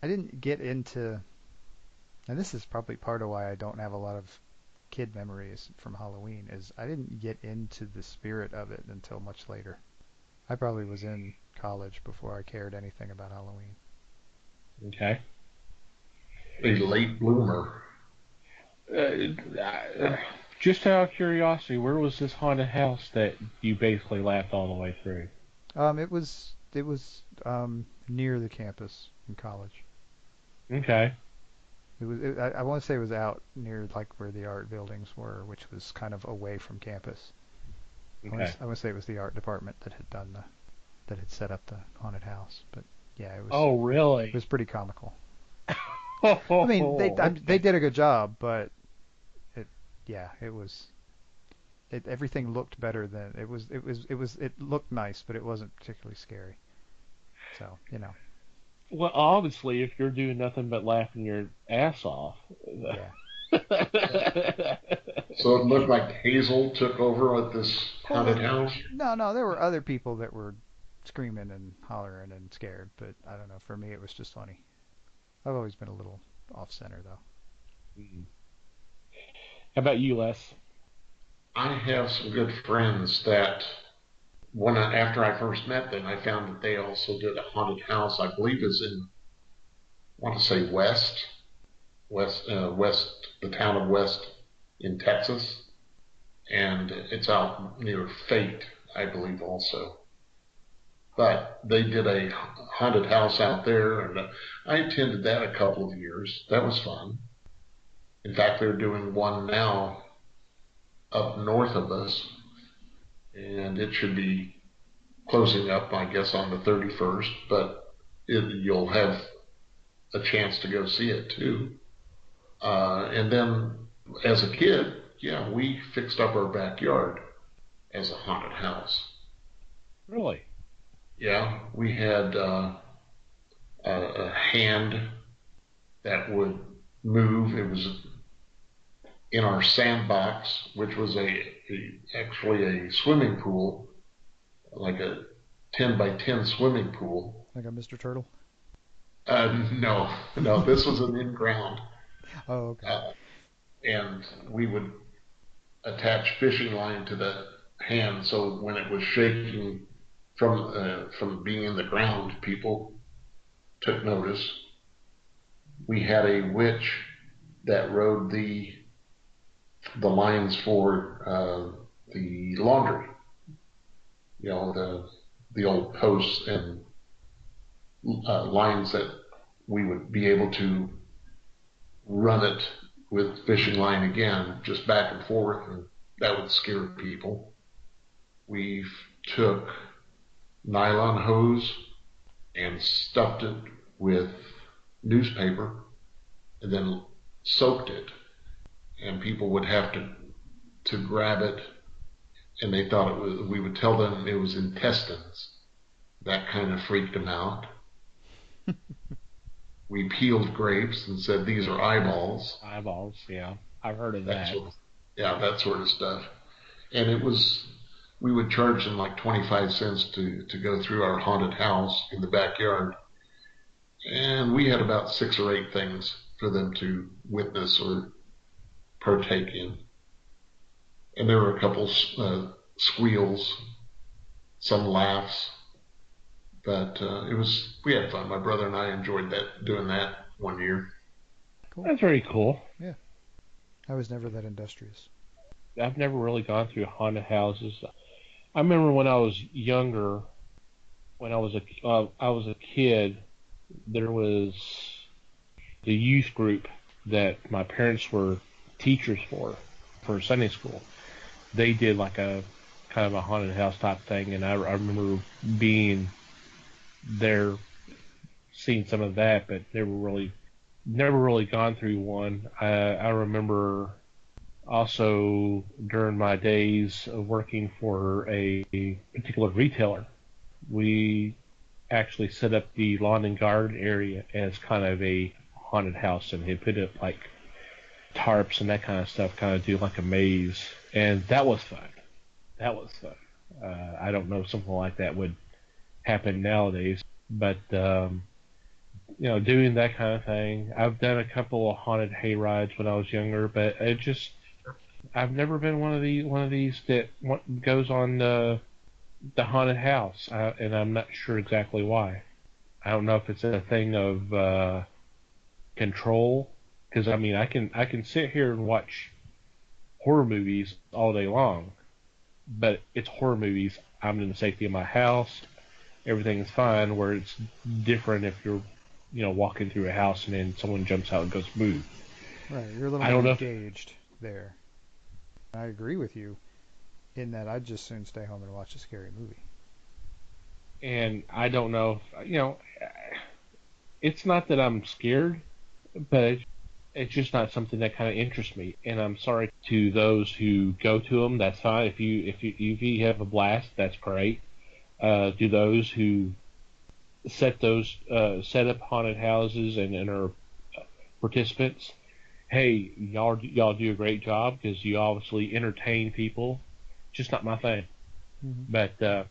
I didn't get into. And this is probably part of why I don't have a lot of kid memories from Halloween. Is I didn't get into the spirit of it until much later. I probably was in college before I cared anything about Halloween. Okay. A late bloomer. Just out of curiosity, where was this haunted house that you basically laughed all the way through? It was near the campus in college. Okay. I want to say it was out near like where the art buildings were, which was kind of away from campus. Okay. I want to say it was the art department that had that had set up the haunted house. But yeah, Oh, it really? was pretty comical. I mean, they Okay. did a good job, but it yeah, everything looked better than it looked nice, but it wasn't particularly scary. So, Well, obviously, if you're doing nothing but laughing your ass off. yeah. So it looked like Hazel took over at this Well, haunted house. no, there were other people that were screaming and hollering and scared. But I don't know. For me, it was just funny. I've always been a little off-center, though. Mm. How about you, Les? I have some good friends that after I first met them, I found that they also did a haunted house. I believe is in, I want to say West, the town of West in Texas, and it's out near Fate, I believe also. But they did a haunted house out there, and I attended that a couple of years. That was fun. In fact, they're doing one now up north of us, and it should be closing up, I guess, on the 31st, but you'll have a chance to go see it too. And then as a kid, yeah, we fixed up our backyard as a haunted house. Really? Yeah, we had a hand that would move. It was in our sandbox, which was actually a swimming pool, like a 10 by 10 swimming pool. Like a Mr. Turtle? No, this was an in-ground. Oh, okay. And we would attach fishing line to the hand, so when it was shaking from being in the ground, people took notice. We had a witch that rode the lines for the laundry. You know, the old posts and lines that we would be able to run it with fishing line again, just back and forth, and that would scare people. We took nylon hose and stuffed it with newspaper and then soaked it, and people would have to grab it, and they thought we would tell them it was intestines. That kind of freaked them out. We peeled grapes and said, these are eyeballs. Eyeballs, yeah. I've heard of that. That sort of stuff. And we would charge them like 25 cents to go through our haunted house in the backyard. And we had about 6 or 8 things for them to witness or partake in. And there were a couple squeals, some laughs. But we had fun. My brother and I enjoyed doing that one year. Cool. That's very cool. Yeah. I was never that industrious. I've never really gone through haunted houses. I remember when I was younger, when I was a kid, there was the youth group that my parents were teachers for Sunday school. They did like a kind of a haunted house type thing, and I remember being there, seeing some of that, but never really gone through one. I remember also during my days of working for a particular retailer, we actually set up the lawn and garden area as kind of a haunted house, and had put up like tarps and that kind of stuff, kind of do like a maze, and that was fun. I don't know if something like that would happen nowadays, but doing that kind of thing. I've done a couple of haunted hay rides when I was younger, but I've never been one of these that goes on the haunted house, and I'm not sure exactly why. I don't know if it's a thing of control, because I mean I can sit here and watch horror movies all day long, but it's horror movies. I'm in the safety of my house. Everything is fine. Where it's different if you're, walking through a house and then someone jumps out and goes move. Right, you're a little more engaged there. I agree with you in that I'd just soon stay home and watch a scary movie. And I don't know, it's not that I'm scared, but it's just not something that kind of interests me. And I'm sorry to those who go to them. That's fine. If you have a blast, that's great. To those who set up haunted houses and are participants, hey, y'all do a great job, because you obviously entertain people. Just not my thing. Mm-hmm. But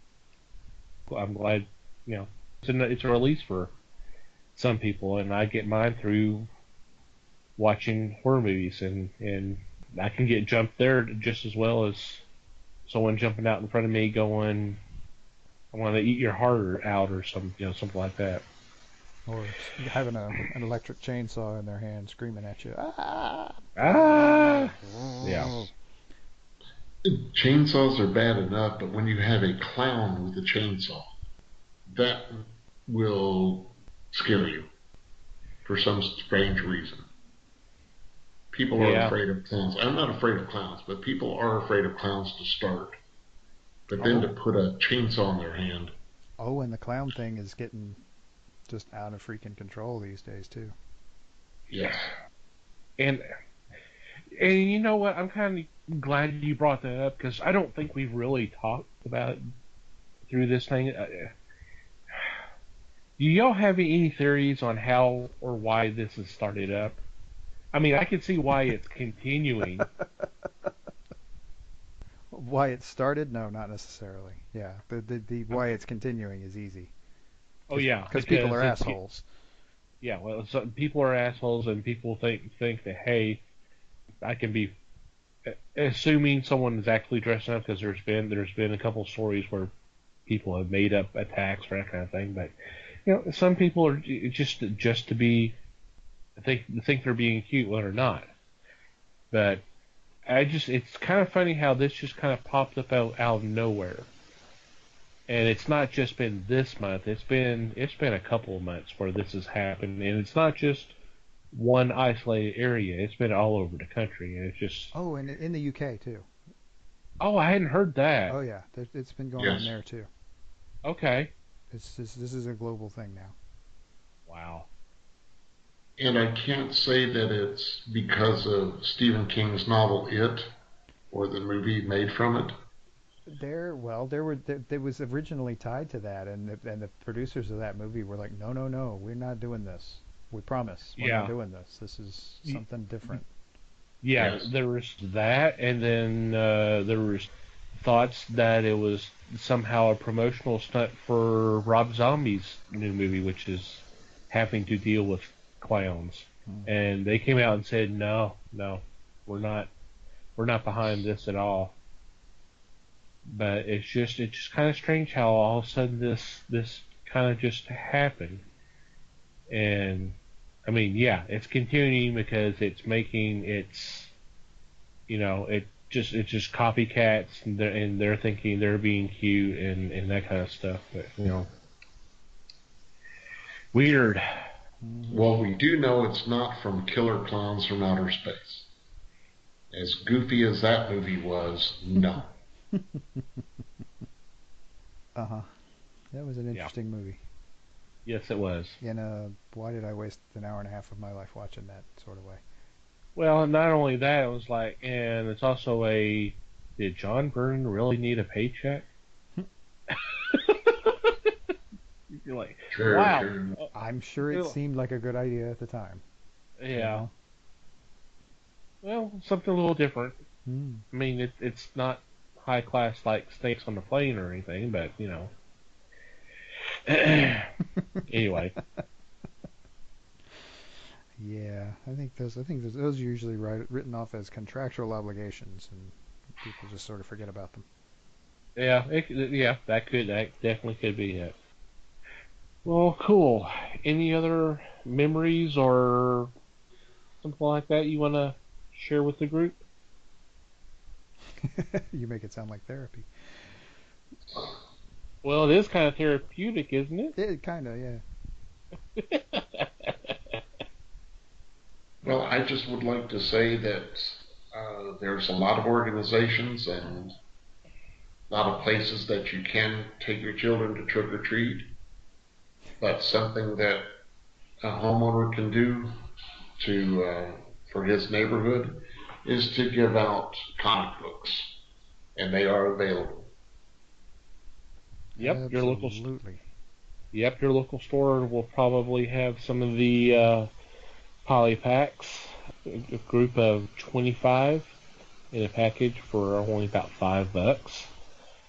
I'm glad, you know, it's a release for some people, and I get mine through watching horror movies, and I can get jumped there just as well as someone jumping out in front of me going, "I want to eat your heart out," or something like that. Or having an electric chainsaw in their hand screaming at you. Ah! Ah! Yeah. Chainsaws are bad enough, but when you have a clown with a chainsaw, that will scare you for some strange reason. People are afraid of clowns. I'm not afraid of clowns, but people are afraid of clowns to start. But then to put a chainsaw in their hand. Oh, and the clown thing is getting just out of freaking control these days too. Yes. And you know what? I'm kind of glad you brought that up, because I don't think we've really talked about it through this thing. Do y'all have any theories on how or why this has started up? I mean, I can see why it's continuing. Why it started? No, not necessarily. Yeah, the why it's continuing is easy. Oh yeah, because people are assholes. Yeah, well, people are assholes, and people think that, hey, I can be assuming someone is actually dressing up, because there's been a couple stories where people have made up attacks or that kind of thing. But some people are just to be think they're being cute when they're not. But it's kind of funny how this just kind of popped up out of nowhere. And it's not just been this month. It's been a couple of months where this has happened, and it's not just one isolated area. It's been all over the country, and it's just. Oh, and in the UK too. Oh, I hadn't heard that. Oh yeah, it's been going on there too. Okay. This is a global thing now. Wow. And I can't say that it's because of Stephen King's novel It, or the movie made from it. There was originally tied to that, and the producers of that movie were like, no, we're not doing this. We promise, we're not doing this. This is something different. Yeah, Yes. There was that, and then there was thoughts that it was somehow a promotional stunt for Rob Zombie's new movie, which is having to deal with clowns. And they came out and said, no, we're not behind this at all. But it's just kind of strange how all of a sudden this kind of just happened. And I mean, yeah, it's continuing because it's just copycats, and they're thinking they're being cute and that kind of stuff. But weird. Well, we do know it's not from Killer Clowns from Outer Space. As goofy as that movie was, no. That was an interesting movie. Yes, it was. And why did I waste an hour and a half of my life watching that sort of way? Well, not only that, it was like, and it's also did John Byrne really need a paycheck? You're like, Sure, wow. sure. I'm sure it seemed like a good idea at the time. Yeah. Well, something a little different. I mean, it's not high class like Snakes on the Plane or anything, but anyway. Yeah, I think those are usually written off as contractual obligations, and people just sort of forget about them. Yeah, that definitely could be it. Well, cool. Any other memories or something like that you want to share with the group? You make it sound like therapy. Well, it is kind of therapeutic, isn't it? It kind of, yeah. Well, I just would like to say that there's a lot of organizations and a lot of places that you can take your children to trick or treat. But something that a homeowner can do for his neighborhood is to give out comic books, and they are available. Yep, absolutely. Your local store will probably have some of the poly packs, a group of 25 in a package for only about $5.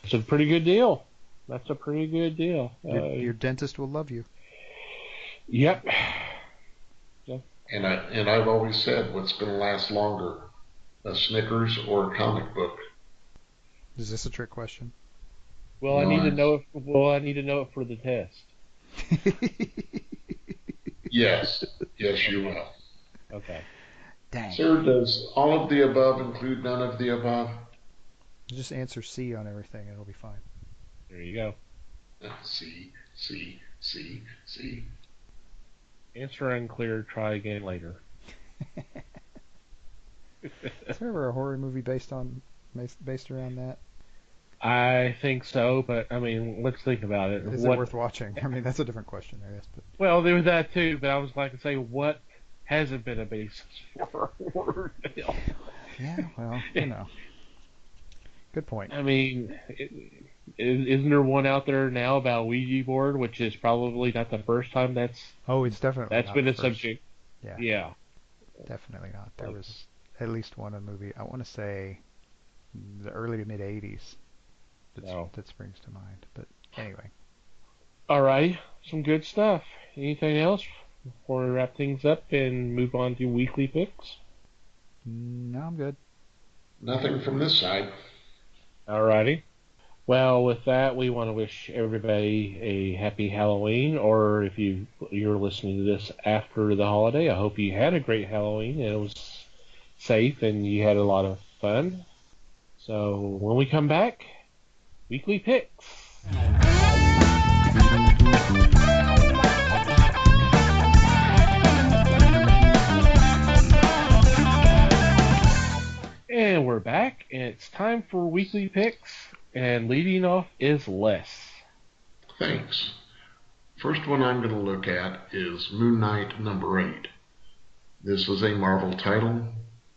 It's a pretty good deal. That's a pretty good deal. Your dentist will love you. Yep. And I've always said, what's going to last longer, a Snickers or a comic book? Is this a trick question? Well, I need to know it for the test. Yes, you will. Okay. Dang. Sir, does all of the above include none of the above? Just answer C on everything, and it'll be fine. There you go. C. Answer unclear. Try again later. Is there ever a horror movie based around that? I think so, but I mean, let's think about it. Is it worth watching? I mean, that's a different question, I guess. But well, there was that too, but I was like to say, what hasn't been a basis for a horror film? Yeah, well, you know. Good point. I mean, isn't there one out there now about Ouija board, which is probably not the first time that's... Oh, it's definitely that's not been the a first. subject. Yeah. Definitely not. There was at least one in the movie, I want to say, the early to mid-'80s that springs to mind. But anyway. Alright, some good stuff. Anything else before we wrap things up and move on to weekly picks? No, I'm good. Nothing from this side. Alrighty. Well, with that, we want to wish everybody a happy Halloween, or if you're listening to this after the holiday, I hope you had a great Halloween and it was safe and you had a lot of fun. So when we come back, weekly picks. And we're back, and it's time for weekly picks, and leading off is Les. Thanks. First one I'm going to look at is Moon Knight number 8. This was a Marvel title.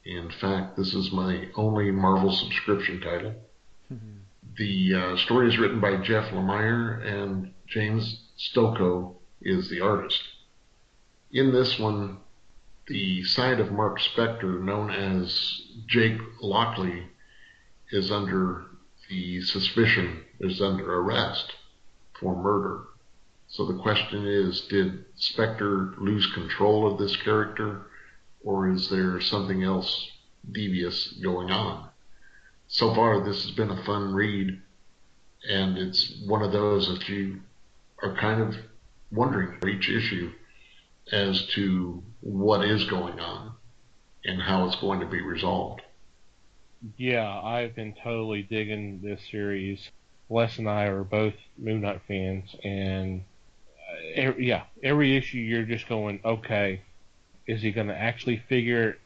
In fact, this is my only Marvel subscription title. The story is written by Jeff Lemire, and James Stokoe is the artist. In this one, the side of Mark Spector, known as Jake Lockley, is under arrest for murder. So the question is, did Spector lose control of this character, or is there something else devious going on? So far, this has been a fun read, and it's one of those that you are kind of wondering for each issue as to what is going on and how it's going to be resolved. Yeah, I've been totally digging this series. Les and I are both Moon Knight fans, and every issue you're just going, okay, is he going to actually figure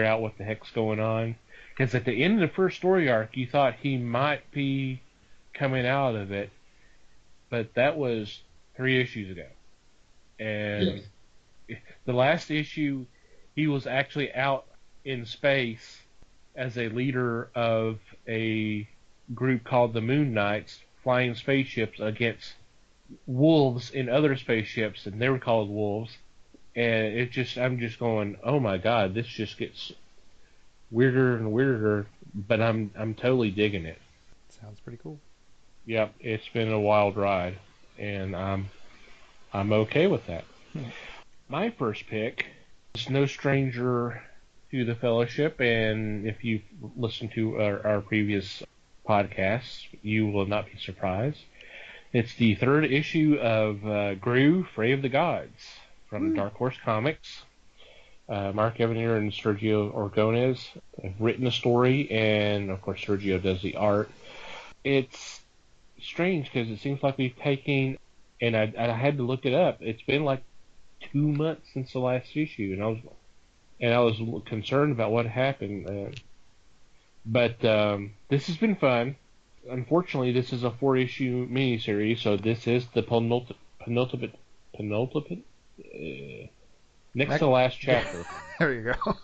out what the heck's going on? Because at the end of the first story arc, you thought he might be coming out of it, but that was 3 issues ago. And the last issue, he was actually out in space as a leader of a group called the Moon Knights, flying spaceships against wolves in other spaceships, and they were called wolves. And I'm just going, oh my God, this just gets weirder and weirder, but I'm totally digging it. Sounds pretty cool. Yep, it's been a wild ride, and I'm okay with that. My first pick is no stranger to the Fellowship, and if you've listened to our previous podcasts, you will not be surprised. It's the 3rd issue of Groo, Fray of the Gods, from Dark Horse Comics. Mark Evanier and Sergio Orgones have written the story, and of course Sergio does the art. It's strange because it seems like we've taken, and I had to look it up, it's been like 2 months since the last issue, and I was concerned about what happened. But this has been fun. Unfortunately, this is a 4-issue miniseries, so this is the penultimate next to the last chapter. There you go.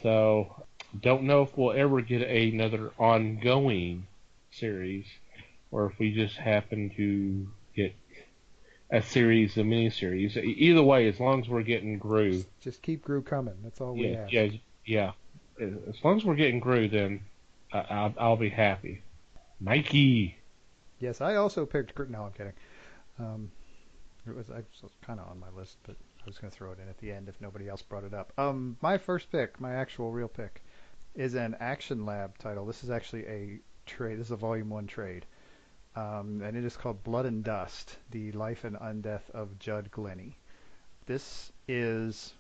So, don't know if we'll ever get another ongoing series, or if we just happen to get a series, a miniseries. Either way, as long as we're getting Groo. Just keep Groo coming. That's all we ask. Yeah. As long as we're getting Groo, then I'll be happy. Mikey. Yes, I also picked Crypt. No, I'm kidding. It was kind of on my list, but I was going to throw it in at the end if nobody else brought it up. My first pick, my actual real pick, is an Action Lab title. This is actually a trade. This is a Volume 1 trade. And it is called Blood and Dust, The Life and Undeath of Judd Glenny. This is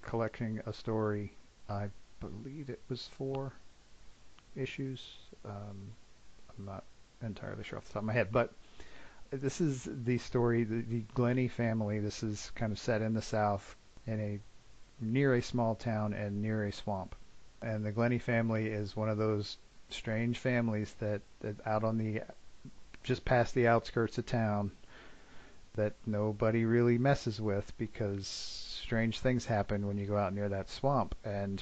collecting a story. I believe it was 4 issues. I'm not entirely sure off the top of my head, but this is the story, the Glenny family. This is kind of set in the South, near a small town and near a swamp. And the Glenny family is one of those strange families that out on just past the outskirts of town that nobody really messes with because strange things happen when you go out near that swamp. And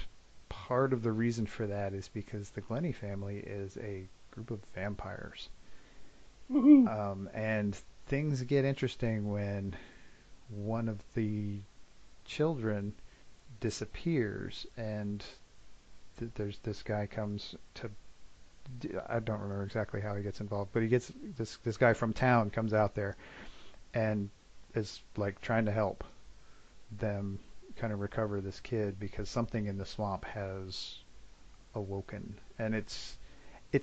part of the reason for that is because the Glenny family is a group of vampires. And things get interesting when one of the children disappears, and there's this guy comes to. I don't remember exactly how he gets involved, but he gets this guy from town comes out there and is like trying to help them kind of recover this kid because something in the swamp has awoken, and it's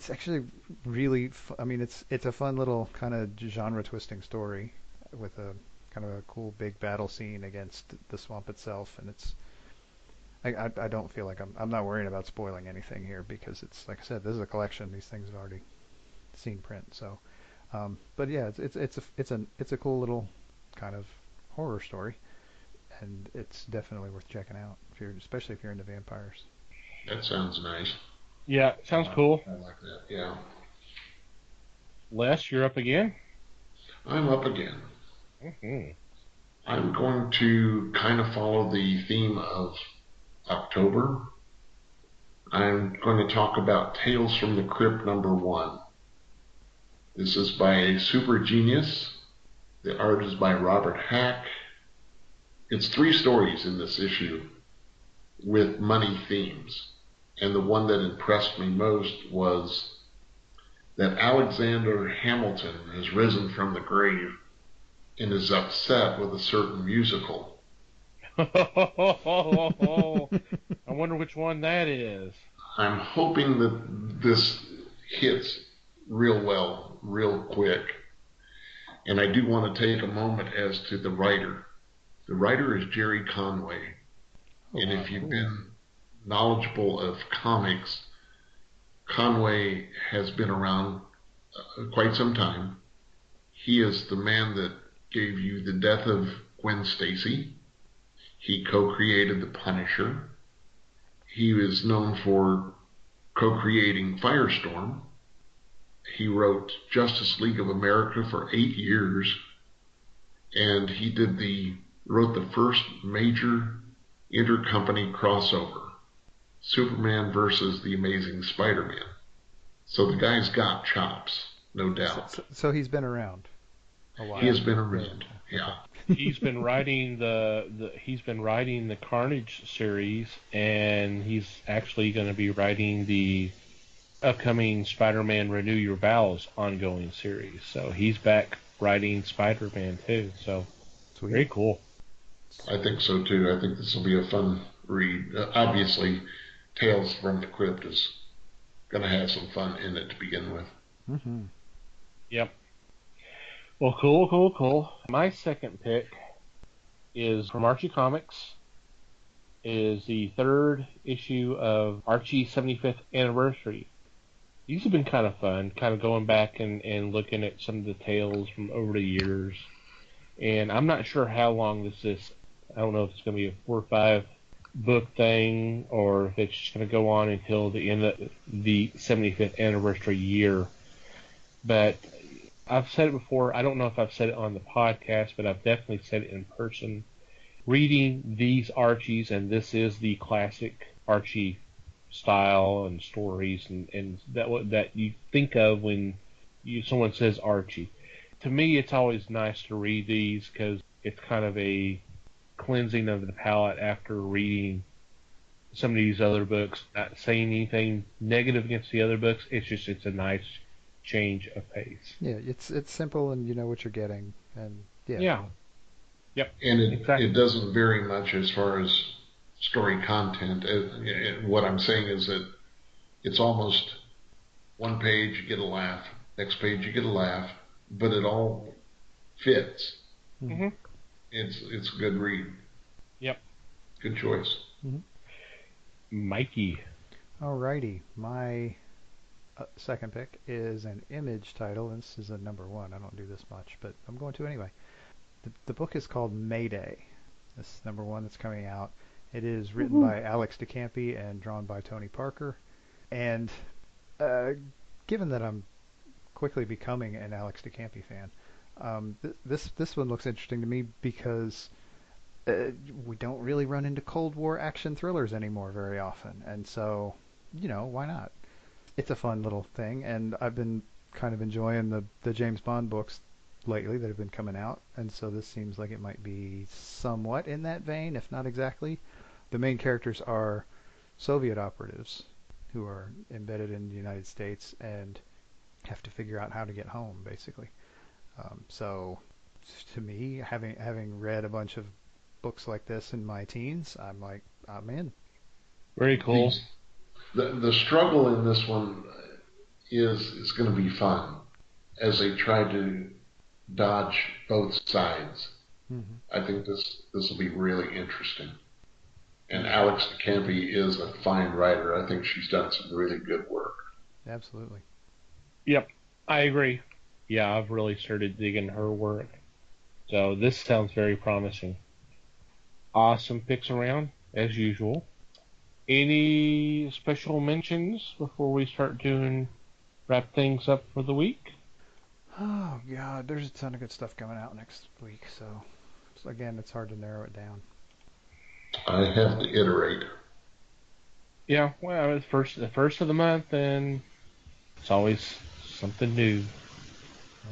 actually really, I mean, it's a fun little kind of genre twisting story with a kind of a cool big battle scene against the swamp itself, and I don't feel like I'm not worrying about spoiling anything here because it's like I said, this is a collection. These things have already seen print, so. But yeah, it's a cool little kind of horror story, and it's definitely worth checking out especially if you're into vampires. That sounds nice. Yeah, sounds cool. I like that, yeah. Les, you're up again? I'm up again. Mm-hmm. I'm going to kind of follow the theme of October. I'm going to talk about Tales from the Crypt #1. This is by a super genius. The art is by Robert Hack. It's 3 stories in this issue with money themes. And the one that impressed me most was that Alexander Hamilton has risen from the grave and is upset with a certain musical. I wonder which one that is. I'm hoping that this hits real well, real quick. And I do want to take a moment as to the writer. The writer is Jerry Conway. And if you've been knowledgeable of comics, Conway has been around quite some time. He is the man that gave you The Death of Gwen Stacy. He co-created The Punisher. He is known for co-creating Firestorm. He wrote Justice League of America for 8 years, and he wrote the first major intercompany crossover, Superman versus the Amazing Spider-Man. So the guy's got chops, no doubt. So he's been around a while. He has been around, yeah. He's been writing the Carnage series, and he's actually going to be writing the upcoming Spider-Man Renew Your Vows ongoing series. So he's back writing Spider-Man too. So Sweet. Very cool. I think so too. I think this will be a fun read. Obviously, Tales from the Crypt is going to have some fun in it to begin with. Mm-hmm. Yep. Well, cool. My second pick is from Archie Comics. It is the 3rd issue of Archie 75th Anniversary. These have been kind of fun, kind of going back and looking at some of the tales from over the years. And I'm not sure how long this is. I don't know if it's going to be a 4 or 5 book thing, or if it's just going to go on until the end of the 75th anniversary year. But I've said it before. I don't know if I've said it on the podcast, but I've definitely said it in person. Reading these Archies, and this is the classic Archie style and stories, and that you think of when someone says Archie. To me, it's always nice to read these because it's kind of a cleansing of the palate after reading some of these other books. Not saying anything negative against the other books. It's a nice change of pace. Yeah, it's simple and you know what you're getting, and yeah. Yeah. Yep. And Exactly. it doesn't vary much as far as story content. What I'm saying is that it's almost one page you get a laugh, next page you get a laugh, but it all fits. Mm-hmm. It's a good read. Yep. Good choice. Mm-hmm. Mikey. Alrighty, my second pick is an Image title. This is a number one. I don't do this much, but I'm going to anyway. The book is called Mayday. This is number one that's coming out. It is written by Alex DeCampi and drawn by Tony Parker. And given that I'm quickly becoming an Alex DeCampi fan, this one looks interesting to me because we don't really run into Cold War action thrillers anymore very often. And so, why not? It's a fun little thing, and I've been kind of enjoying the James Bond books lately that have been coming out, and so this seems like it might be somewhat in that vein, if not exactly. The main characters are Soviet operatives who are embedded in the United States and have to figure out how to get home, basically. So, to me, having read a bunch of books like this in my teens, I'm like, I'm in. Very cool. The struggle in this one is going to be fun as they try to dodge both sides. Mm-hmm. I think this will be really interesting. And Alex DeCampi is a fine writer. I think she's done some really good work. Absolutely. Yep, I agree. Yeah, I've really started digging her work. So this sounds very promising. Awesome picks around, as usual. Any special mentions before we start doing wrap things up for the week? Oh, God, there's a ton of good stuff coming out next week, so again, it's hard to narrow it down. I have to iterate. Yeah, well, it's the first of the month, and it's always something new.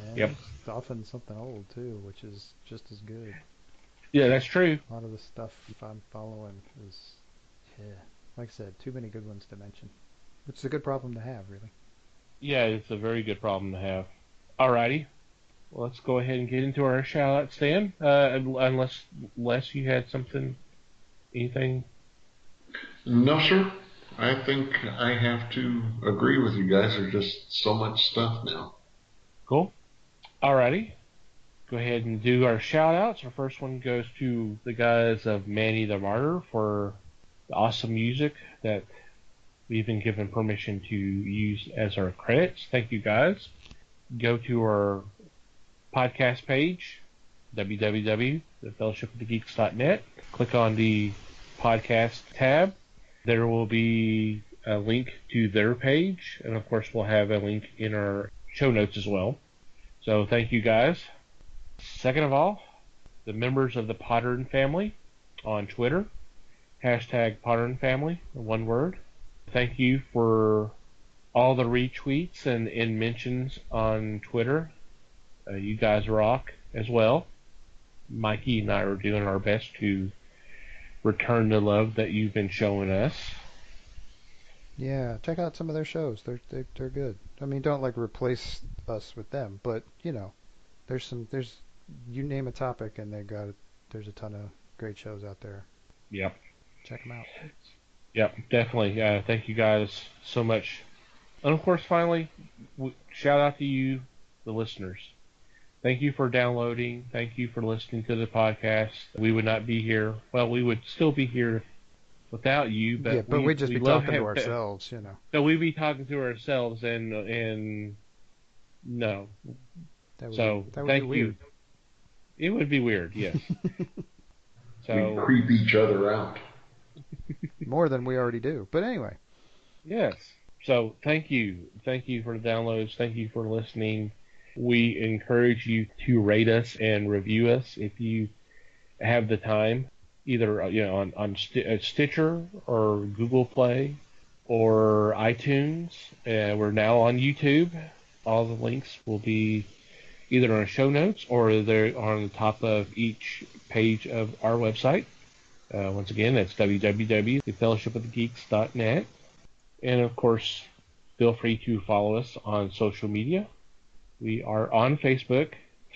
And Yep. it's often something old, too, which is just as good. Yeah, that's true. A lot of the stuff I'm following is, like I said, too many good ones to mention. Which is a good problem to have, really. Yeah, it's a very good problem to have. Alrighty. Well, let's go ahead and get into our shout-outs then. Unless you had anything. No, sir. I think I have to agree with you guys. There's just so much stuff now. Cool. Alrighty. Go ahead and do our shout-outs. Our first one goes to the guys of Manny the Martyr for the awesome music that we've been given permission to use as our credits. Thank you, guys. Go to our podcast page, www.thefellowshipofthegeeks.net. Click on the podcast tab. There will be a link to their page, and of course we'll have a link in our show notes as well. So thank you, guys. Second of all, the members of the Potter family on Twitter, #Potter family, one word. Thank you for all the retweets and mentions on Twitter. You guys rock as well. Mikey and I are doing our best to return the love that you've been showing us. Yeah, check out some of their shows. They're good. I mean, don't replace us with them, but there's you name a topic and there's a ton of great shows out there. Yep. Check them out. Yep, definitely. Thank you guys so much. And of course, finally, shout out to you, the listeners. Thank you for downloading. Thank you for listening to the podcast. We would not be here. Well, we would still be here without you, but we'd just be talking to ourselves, So we'd be talking to ourselves, and no. That would thank be weird. you. It would be weird, yes. We creep each other out. More than we already do. But anyway. Yes. So thank you. Thank you for the downloads. Thank you for listening. We encourage you to rate us and review us if you have the time, either on Stitcher or Google Play or iTunes. We're now on YouTube. All the links will be either on show notes or they're on the top of each page of our website. Once again, that's www.thefellowshipofthegeeks.net. And of course, feel free to follow us on social media. We are on Facebook,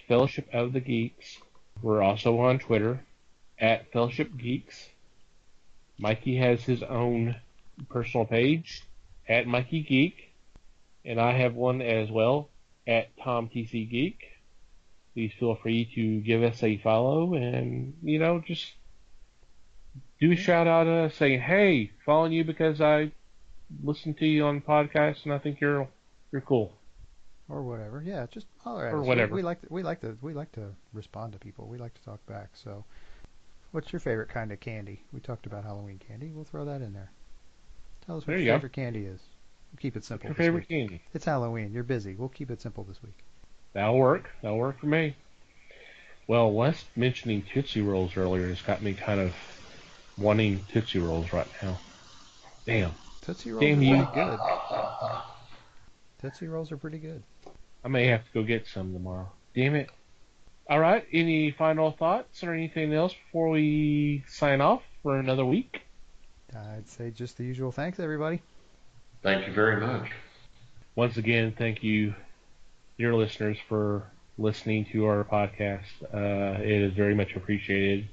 Fellowship of the Geeks. We're also on Twitter, at Fellowship Geeks. Mikey has his own personal page, at Mikey Geek. And I have one as well, at TomTC Geek. Please feel free to give us a follow and, just do a shout out saying, hey, following you because I listen to you on podcasts and I think you're cool. Or whatever. Yeah, just holler at or us. whatever. We like to respond to people. We like to talk back. So, what's your favorite kind of candy? We talked about Halloween candy. We'll throw that in there. Tell us what your favorite candy is. We'll keep it simple. What's your favorite candy? It's Halloween. You're busy. We'll keep it simple this week. That'll work. That'll work for me. Well, Wes mentioning Tootsie Rolls earlier has got me kind of wanting Tootsie Rolls right now. Damn. Tootsie Rolls are pretty good. Tootsie Rolls are pretty good. I may have to go get some tomorrow. Damn it. All right. Any final thoughts or anything else before we sign off for another week? I'd say just the usual thanks, everybody. Thank you very much. Once again, thank you, dear listeners, for listening to our podcast. It is very much appreciated.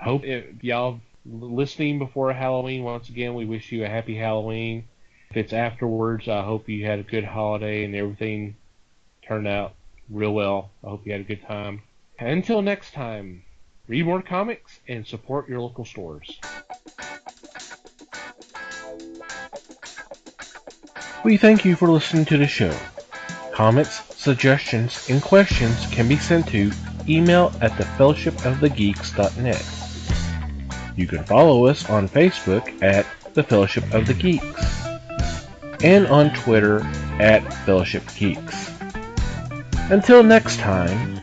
I hope y'all listening before Halloween, once again, we wish you a happy Halloween. If it's afterwards, I hope you had a good holiday and everything turned out real well. I hope you had a good time. Until next time, read more comics and support your local stores. We thank you for listening to the show. Comments, suggestions, and questions can be sent to email@thefellowshipofthegeeks.net. You can follow us on Facebook at The Fellowship of the Geeks and on Twitter at Fellowship Geeks. Until next time,